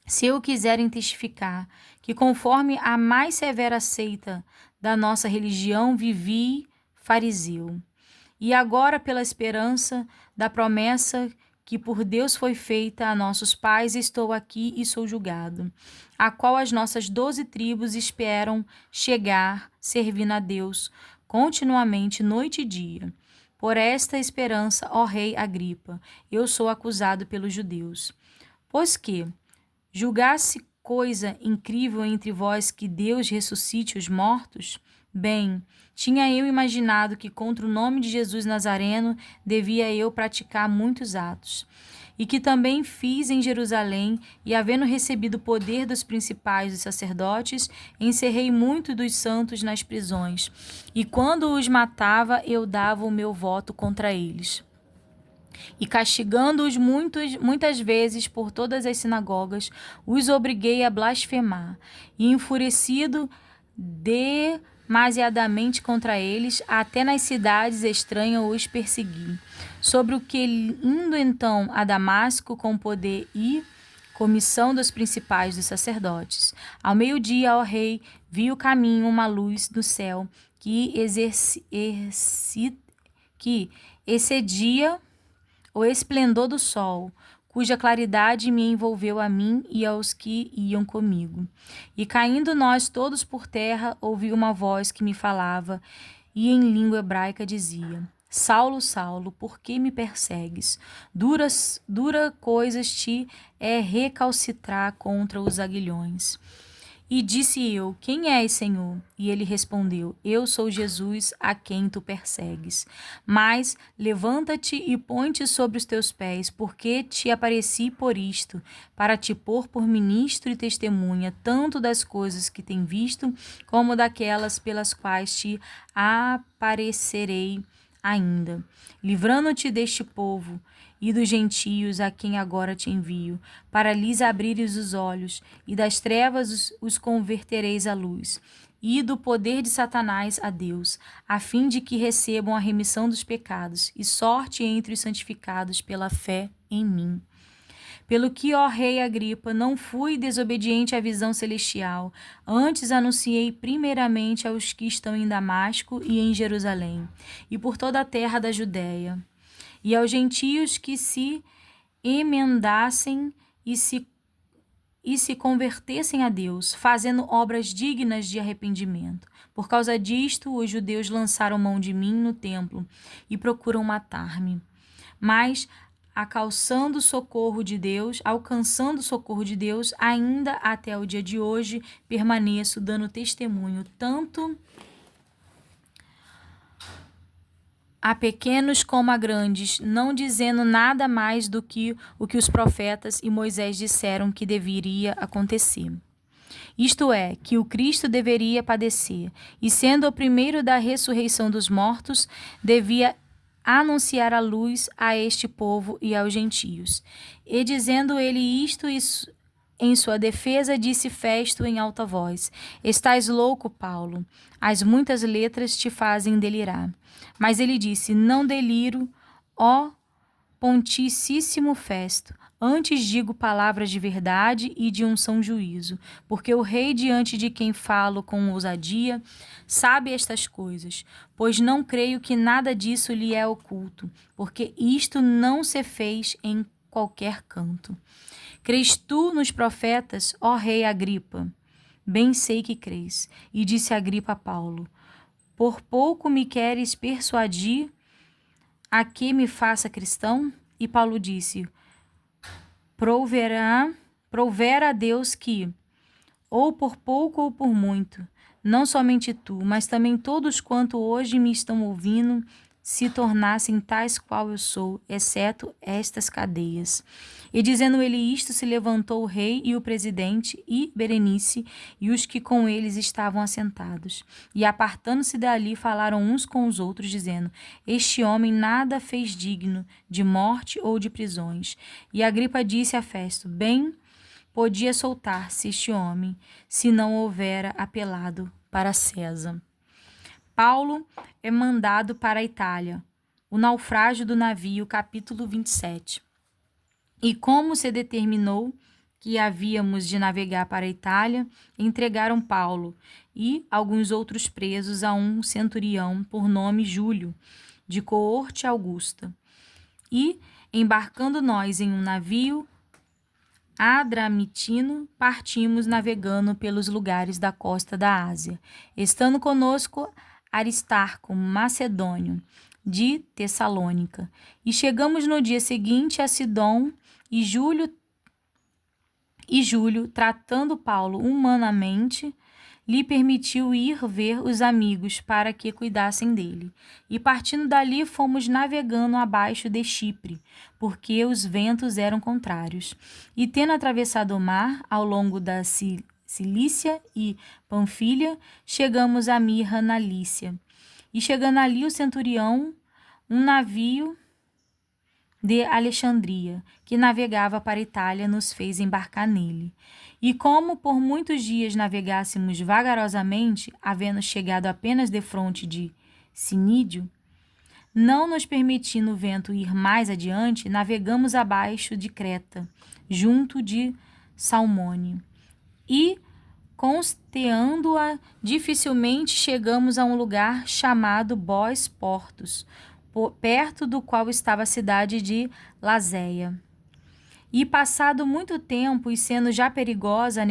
se eu quiserem testificar, que conforme a mais severa seita da nossa religião vivi fariseu. E agora, pela esperança da promessa que por Deus foi feita a nossos pais, estou aqui e sou julgado, a qual as nossas 12 tribos esperam chegar, servindo a Deus continuamente, noite e dia. Por esta esperança, ó rei Agripa, eu sou acusado pelos judeus. Pois que julgasse coisa incrível entre vós que Deus ressuscite os mortos? Bem, tinha eu imaginado que contra o nome de Jesus Nazareno devia eu praticar muitos atos, e que também fiz em Jerusalém, e havendo recebido o poder dos principais dos sacerdotes, encerrei muito dos santos nas prisões, e quando os matava, eu dava o meu voto contra eles. E castigando-os muitas vezes por todas as sinagogas, os obriguei a blasfemar. E enfurecido, demasiadamente contra eles, até nas cidades estranhas os persegui. Sobre o que, indo então a Damasco com poder e comissão dos principais dos sacerdotes, ao meio-dia, ó rei, vi o caminho uma luz do céu que excedia o esplendor do sol, cuja claridade me envolveu a mim e aos que iam comigo. E caindo nós todos por terra, ouvi uma voz que me falava, e em língua hebraica dizia: Saulo, Saulo, por que me persegues? Dura coisas te é recalcitrar contra os aguilhões. E disse eu: Quem és, Senhor? E ele respondeu: Eu sou Jesus, a quem tu persegues. Mas levanta-te e põe-te sobre os teus pés, porque te apareci por isto, para te pôr por ministro e testemunha, tanto das coisas que tem visto, como daquelas pelas quais te aparecerei ainda, livrando-te deste povo e dos gentios a quem agora te envio, para lhes abrires os olhos, e das trevas os convertereis à luz, e do poder de Satanás a Deus, a fim de que recebam a remissão dos pecados, e sorte entre os santificados pela fé em mim. Pelo que, ó rei Agripa, não fui desobediente à visão celestial, antes anunciei primeiramente aos que estão em Damasco e em Jerusalém, e por toda a terra da Judéia, e aos gentios que se emendassem e se convertessem a Deus, fazendo obras dignas de arrependimento. Por causa disto, os judeus lançaram mão de mim no templo e procuram matar-me. Mas, alcançando socorro de Deus, ainda até o dia de hoje, permaneço dando testemunho tanto a pequenos como a grandes, não dizendo nada mais do que o que os profetas e Moisés disseram que deveria acontecer. Isto é, que o Cristo deveria padecer, e sendo o primeiro da ressurreição dos mortos, devia anunciar a luz a este povo e aos gentios. E dizendo ele isto em sua defesa, disse Festo em alta voz: Estás louco, Paulo, as muitas letras te fazem delirar. Mas ele disse: Não deliro, ó Ponticíssimo Festo, antes digo palavras de verdade e de um são juízo, porque o rei diante de quem falo com ousadia sabe estas coisas, pois não creio que nada disso lhe é oculto, porque isto não se fez em qualquer canto. Crês tu nos profetas, ó rei Agripa? Bem sei que crês. E disse Agripa a Paulo: Por pouco me queres persuadir a que me faça cristão? E Paulo disse: Provera a Deus que, ou por pouco ou por muito, não somente tu, mas também todos quanto hoje me estão ouvindo, se tornassem tais qual eu sou, exceto estas cadeias. E dizendo ele isto, se levantou o rei e o presidente e Berenice e os que com eles estavam assentados. E apartando-se dali, falaram uns com os outros, dizendo: Este homem nada fez digno de morte ou de prisões. E Agripa disse a Festo: Bem podia soltar-se este homem, se não houvera apelado para César. Paulo é mandado para a Itália. O naufrágio do navio, capítulo 27. E como se determinou que havíamos de navegar para a Itália, entregaram Paulo e alguns outros presos a um centurião por nome Júlio, de coorte Augusta. E, embarcando nós em um navio adramitino, partimos navegando pelos lugares da costa da Ásia, estando conosco Aristarco, macedônio, de Tessalônica. E chegamos no dia seguinte a Sidom, e Júlio, tratando Paulo humanamente, lhe permitiu ir ver os amigos para que cuidassem dele. E partindo dali fomos navegando abaixo de Chipre, porque os ventos eram contrários. E tendo atravessado o mar ao longo da Cilícia e Panfilha, chegamos a Mirra na Lícia. E chegando ali o centurião, um navio de Alexandria, que navegava para a Itália, nos fez embarcar nele. E como por muitos dias navegássemos vagarosamente, havendo chegado apenas defronte de Sinídio, não nos permitindo o vento ir mais adiante, navegamos abaixo de Creta, junto de Salmone. E, costeando-a, dificilmente chegamos a um lugar chamado Bós Portos, perto do qual estava a cidade de Lazéia. E passado muito tempo, e sendo já perigosa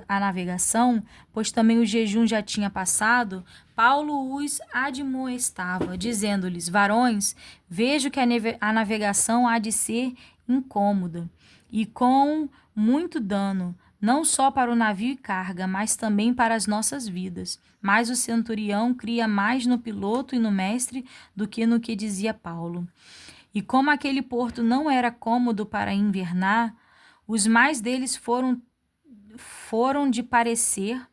a navegação, pois também o jejum já tinha passado, Paulo os admoestava, dizendo-lhes: varões, vejo que a navegação há de ser incômoda, e com muito dano, não só para o navio e carga, mas também para as nossas vidas. Mas o centurião cria mais no piloto e no mestre do que no que dizia Paulo. E como aquele porto não era cômodo para invernar, os mais deles foram de parecer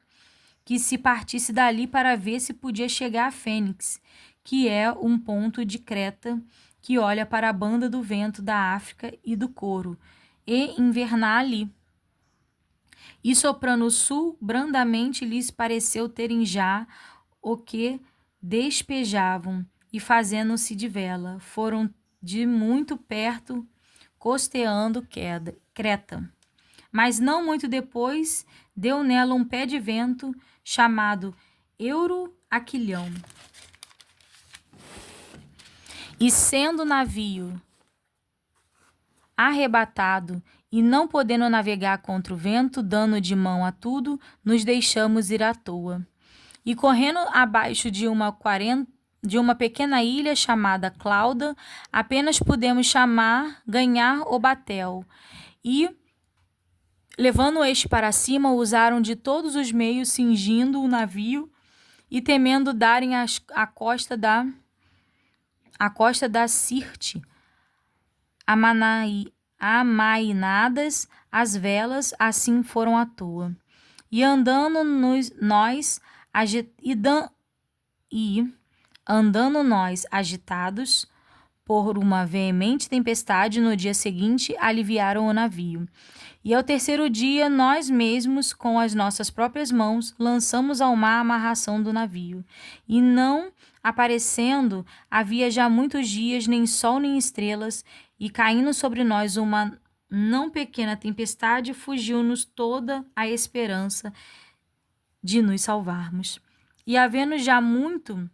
que se partisse dali para ver se podia chegar a Fênix, que é um ponto de Creta que olha para a banda do vento da África e do Coro, e invernar ali. E soprando o sul, brandamente lhes pareceu terem já o que despejavam, e fazendo-se de vela, foram de muito perto, costeando Creta. Mas não muito depois, deu nela um pé de vento, chamado Euroaquilhão. E sendo o navio arrebatado, e não podendo navegar contra o vento, dando de mão a tudo, nos deixamos ir à toa. E correndo abaixo de uma pequena ilha chamada Clauda, apenas pudemos ganhar o batel. E, levando este para cima, usaram de todos os meios, cingindo o navio e temendo darem a costa da Sirte, amainadas as velas, assim foram à toa. E andando nós agitados por uma veemente tempestade, no dia seguinte aliviaram o navio. E ao terceiro dia, nós mesmos, com as nossas próprias mãos, lançamos ao mar a amarração do navio. E não aparecendo, havia já muitos dias, nem sol nem estrelas, e caindo sobre nós uma não pequena tempestade, fugiu-nos toda a esperança de nos salvarmos. E havendo já muito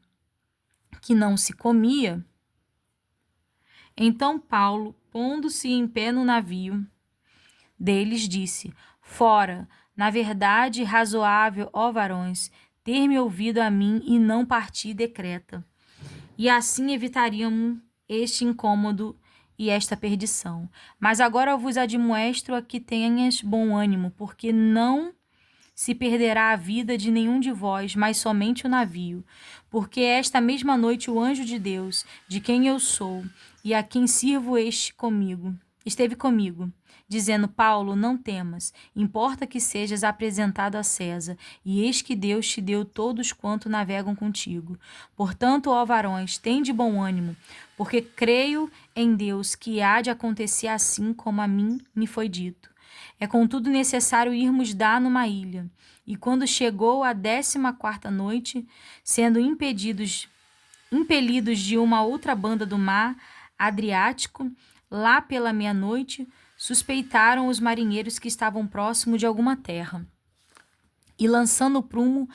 que não se comia, então Paulo, pondo-se em pé no navio deles, disse: fora, na verdade, razoável, ó varões, ter-me ouvido a mim e não partir de Creta. E assim evitaríamos este incômodo e esta perdição. Mas agora eu vos admoesto a que tenhas bom ânimo, porque não se perderá a vida de nenhum de vós, mas somente o navio. Porque esta mesma noite o anjo de Deus, de quem eu sou, e a quem sirvo esteve comigo, dizendo: Paulo, não temas, importa que sejas apresentado a César, e eis que Deus te deu todos quanto navegam contigo. Portanto, ó varões, tende bom ânimo, porque creio em Deus que há de acontecer assim como a mim me foi dito. É contudo necessário irmos dar numa ilha. E quando chegou a 14ª noite, sendo impelidos de uma outra banda do mar Adriático, lá pela meia-noite, suspeitaram os marinheiros que estavam próximo de alguma terra. E lançando o prumo,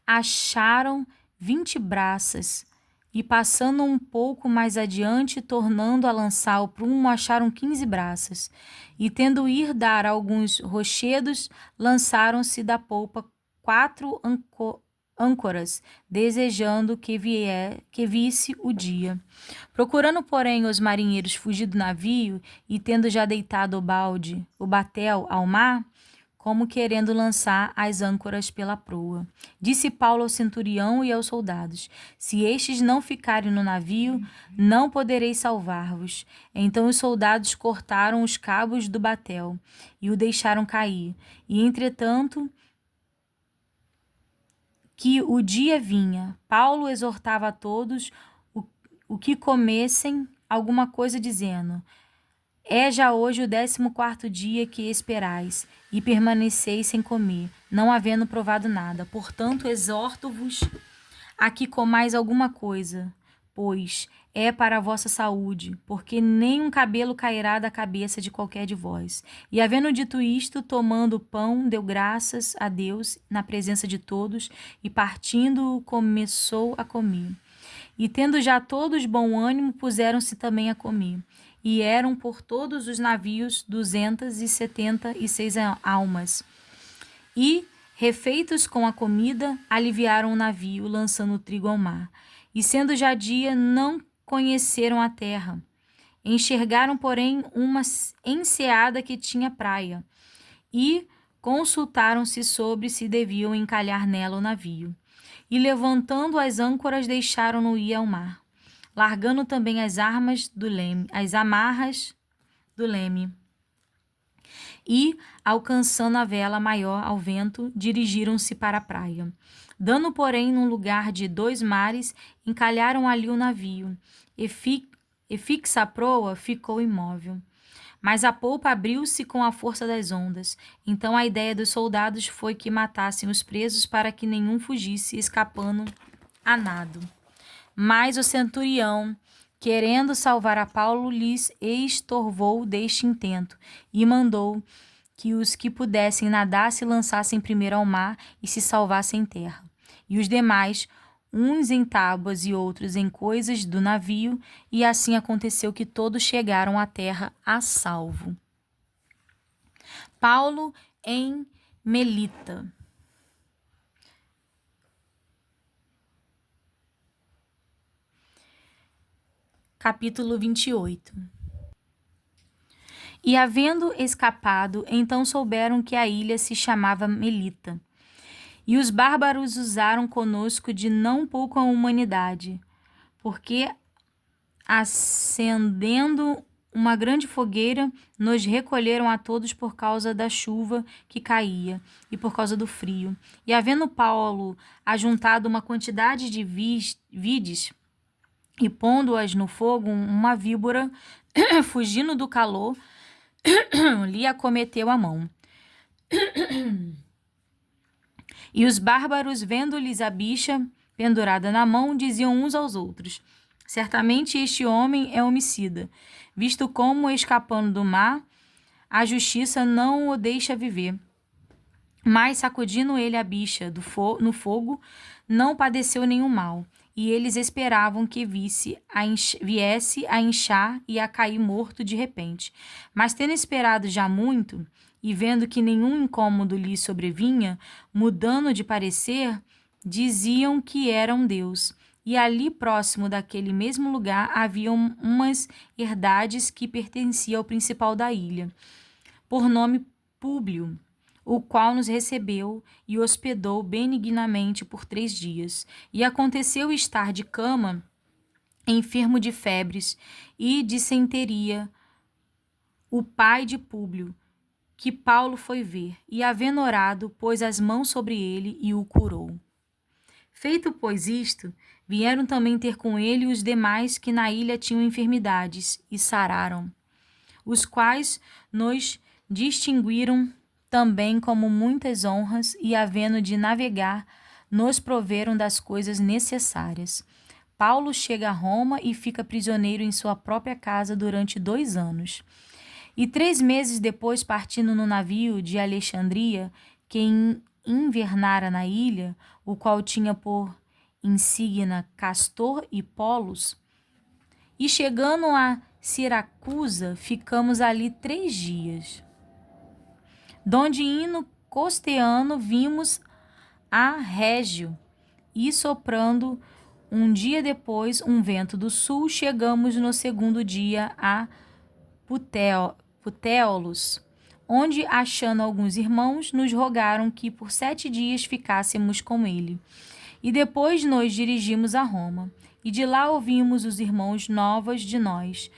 acharam 20 braças. E passando um pouco mais adiante, tornando a lançar o prumo, acharam 15 braças. E tendo ir dar alguns rochedos, lançaram-se da polpa 4 âncoras, desejando que visse o dia. Procurando, porém, os marinheiros fugir do navio, e tendo já deitado o batel ao mar, como querendo lançar as âncoras pela proa. Disse Paulo ao centurião e aos soldados: se estes não ficarem no navio, não podereis salvar-vos. Então os soldados cortaram os cabos do batel e o deixaram cair. E entretanto que o dia vinha, Paulo exortava a todos o que comessem alguma coisa, dizendo: é já hoje o 14º dia que esperais, e permaneceis sem comer, não havendo provado nada. Portanto, exorto-vos a que comais alguma coisa, pois é para a vossa saúde, porque nem um cabelo cairá da cabeça de qualquer de vós. E havendo dito isto, tomando o pão, deu graças a Deus na presença de todos, e partindo-o, começou a comer. E tendo já todos bom ânimo, puseram-se também a comer. E eram por todos os navios 276 almas. E, refeitos com a comida, aliviaram o navio, lançando o trigo ao mar. E sendo já dia, não conheceram a terra. Enxergaram, porém, uma enseada que tinha praia. E consultaram-se sobre se deviam encalhar nela o navio. E levantando as âncoras, deixaram-no ir ao mar, largando também as amarras do leme. E, alcançando a vela maior ao vento, dirigiram-se para a praia. Dando, porém, num lugar de 2 mares, encalharam ali o navio, e fixa a proa ficou imóvel. Mas a polpa abriu-se com a força das ondas. Então a ideia dos soldados foi que matassem os presos para que nenhum fugisse, escapando a nado. Mas o centurião, querendo salvar a Paulo, lhes estorvou deste intento e mandou que os que pudessem nadar se lançassem primeiro ao mar e se salvassem em terra. E os demais, uns em tábuas e outros em coisas do navio, e assim aconteceu que todos chegaram à terra a salvo. Paulo em Melita. Capítulo 28. E havendo escapado, então souberam que a ilha se chamava Melita. E os bárbaros usaram conosco de não pouca humanidade, porque, acendendo uma grande fogueira, nos recolheram a todos por causa da chuva que caía e por causa do frio. E havendo Paulo ajuntado uma quantidade de vides e pondo-as no fogo, uma víbora, fugindo do calor, lhe acometeu a mão. E os bárbaros, vendo-lhes a bicha pendurada na mão, diziam uns aos outros: certamente este homem é homicida, visto como, escapando do mar, a justiça não o deixa viver. Mas, sacudindo ele a bicha no fogo, não padeceu nenhum mal. E eles esperavam que viesse a inchar e a cair morto de repente. Mas, tendo esperado já muito, e vendo que nenhum incômodo lhe sobrevinha, mudando de parecer, diziam que era um deus. E ali, próximo daquele mesmo lugar, haviam umas herdades que pertenciam ao principal da ilha, por nome Públio, o qual nos recebeu e hospedou benignamente por 3 dias. E aconteceu estar de cama, enfermo de febres e dissenteria, o pai de Públio, que Paulo foi ver, e havendo orado, pôs as mãos sobre ele e o curou. Feito, pois, isto, vieram também ter com ele os demais que na ilha tinham enfermidades, e sararam, os quais nos distinguiram também como muitas honras e, havendo de navegar, nos proveram das coisas necessárias. Paulo chega a Roma e fica prisioneiro em sua própria casa durante 2 anos. E 3 meses depois, partindo no navio de Alexandria, que invernara na ilha, o qual tinha por insígnia Castor e Polos, e chegando a Siracusa, ficamos ali 3 dias. Donde indo costeando, vimos a Régio, e soprando um dia depois um vento do sul, chegamos no 2º dia a Putéolos, onde, achando alguns irmãos, nos rogaram que por 7 dias ficássemos com ele. E depois nos dirigimos a Roma, e de lá ouvimos os irmãos novas de nós.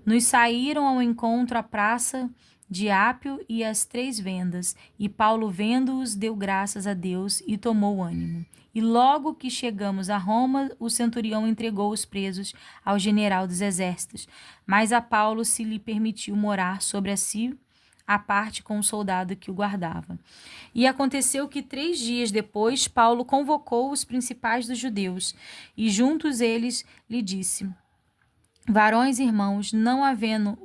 Nos saíram ao encontro à praça de Ápio e as 3 vendas, e Paulo, vendo-os, deu graças a Deus e tomou ânimo. E logo que chegamos a Roma, o centurião entregou os presos ao general dos exércitos, mas a Paulo se lhe permitiu morar sobre a si à parte com o soldado que o guardava. E aconteceu que 3 dias depois, Paulo convocou os principais dos judeus, e juntos eles lhe disse: varões irmãos, não havendo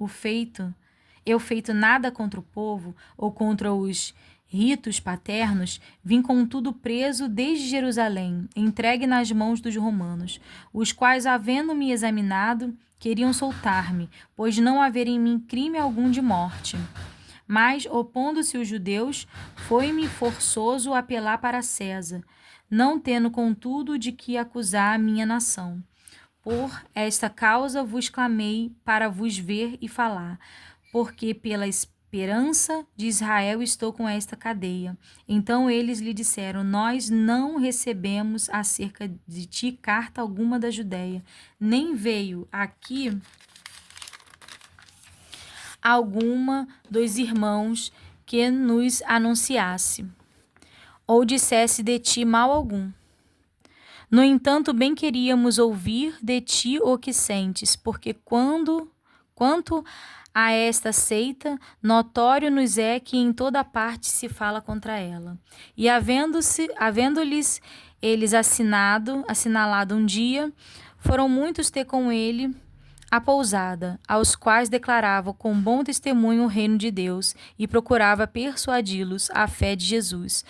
eu feito nada contra o povo ou contra os ritos paternos, vim contudo preso desde Jerusalém, entregue nas mãos dos romanos, os quais, havendo-me examinado, queriam soltar-me, pois não haver em mim crime algum de morte. Mas, opondo-se os judeus, foi-me forçoso apelar para César, não tendo contudo de que acusar a minha nação. Por esta causa vos clamei para vos ver e falar, porque pela esperança de Israel estou com esta cadeia. Então eles lhe disseram: nós não recebemos acerca de ti carta alguma da Judéia, nem veio aqui alguma dos irmãos que nos anunciasse, ou dissesse de ti mal algum. No entanto, bem queríamos ouvir de ti o que sentes, porque quanto a esta seita, notório nos é que em toda parte se fala contra ela. E havendo-lhes eles assinalado um dia, foram muitos ter com ele a pousada, aos quais declarava com bom testemunho o reino de Deus e procurava persuadi-los à fé de Jesus.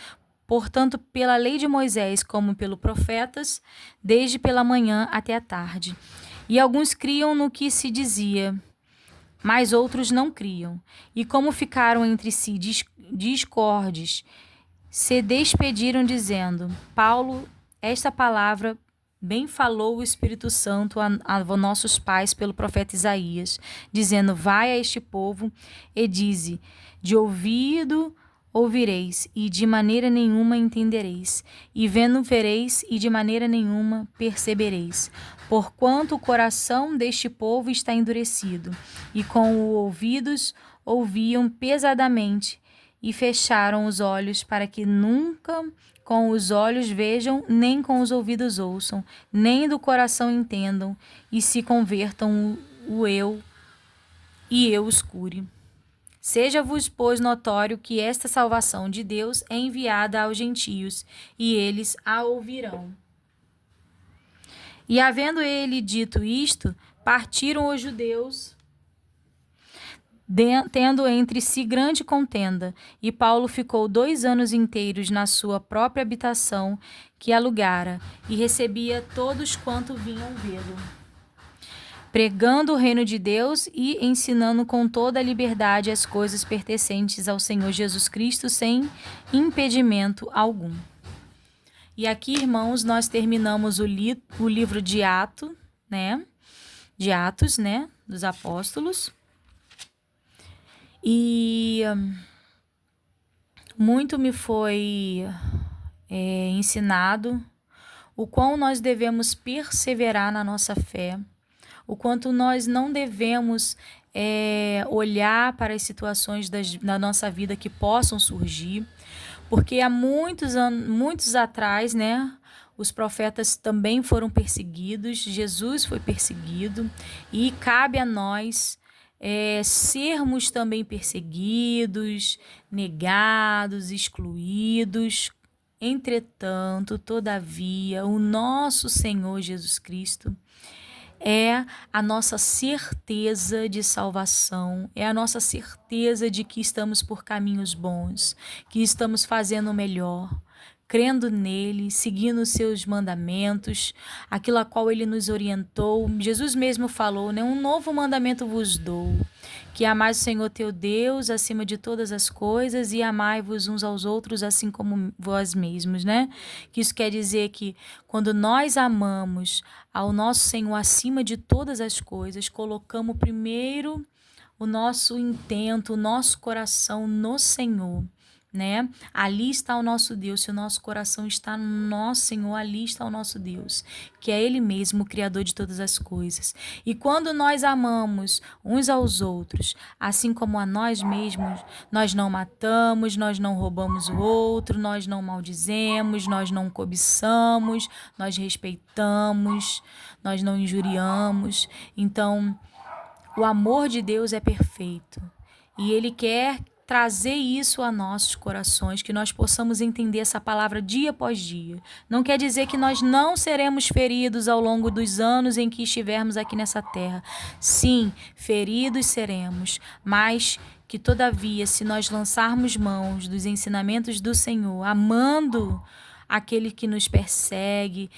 Portanto, pela lei de Moisés, como pelos profetas, desde pela manhã até a tarde. E alguns criam no que se dizia, mas outros não criam. E como ficaram entre si discordes, se despediram dizendo: Paulo, esta palavra bem falou o Espírito Santo a nossos pais pelo profeta Isaías, dizendo: vai a este povo e dize: de ouvido ouvireis, e de maneira nenhuma entendereis, e vendo vereis, e de maneira nenhuma percebereis, porquanto o coração deste povo está endurecido, e com os ouvidos ouviam pesadamente, e fecharam os olhos, para que nunca com os olhos vejam, nem com os ouvidos ouçam, nem do coração entendam, e se convertam e eu os cure. Seja-vos, pois, notório que esta salvação de Deus é enviada aos gentios, e eles a ouvirão. E havendo ele dito isto, partiram os judeus, tendo entre si grande contenda, e Paulo ficou 2 anos inteiros na sua própria habitação que alugara, e recebia todos quanto vinham vê-lo, pregando o reino de Deus e ensinando com toda a liberdade as coisas pertencentes ao Senhor Jesus Cristo, sem impedimento algum. E aqui, irmãos, nós terminamos o livro de Atos, dos apóstolos. E muito me foi ensinado o quão nós devemos perseverar na nossa fé, o quanto nós não devemos olhar para as situações da nossa vida que possam surgir, porque há muitos atrás, os profetas também foram perseguidos, Jesus foi perseguido, e cabe a nós sermos também perseguidos, negados, excluídos. Entretanto, todavia, o nosso Senhor Jesus Cristo é a nossa certeza de salvação, é a nossa certeza de que estamos por caminhos bons, que estamos fazendo o melhor, crendo nele, seguindo os seus mandamentos, aquilo a qual ele nos orientou. Jesus mesmo falou, né? Um novo mandamento vos dou, que amais o Senhor teu Deus acima de todas as coisas e amai-vos uns aos outros assim como vós mesmos, né? Que isso quer dizer que quando nós amamos ao nosso Senhor acima de todas as coisas, colocamos primeiro o nosso intento, o nosso coração no Senhor, né? Ali está o nosso Deus. Se o nosso coração está no nosso Senhor, ali está o nosso Deus, que é Ele mesmo, o Criador de todas as coisas. E quando nós amamos uns aos outros, assim como a nós mesmos, nós não matamos, nós não roubamos o outro, nós não maldizemos, nós não cobiçamos, nós respeitamos, nós não injuriamos. Então, o amor de Deus é perfeito e Ele quer trazer isso a nossos corações, que nós possamos entender essa palavra dia após dia. Não quer dizer que nós não seremos feridos ao longo dos anos em que estivermos aqui nessa terra. Sim, feridos seremos, mas que todavia, se nós lançarmos mãos dos ensinamentos do Senhor, amando aquele que nos persegue,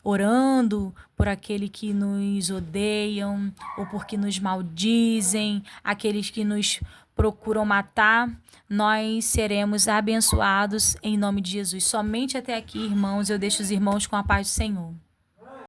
orando por aquele que nos odeiam ou porque nos maldizem, aqueles que nos procuram matar, nós seremos abençoados em nome de Jesus. Somente até aqui, irmãos, eu deixo os irmãos com a paz do Senhor.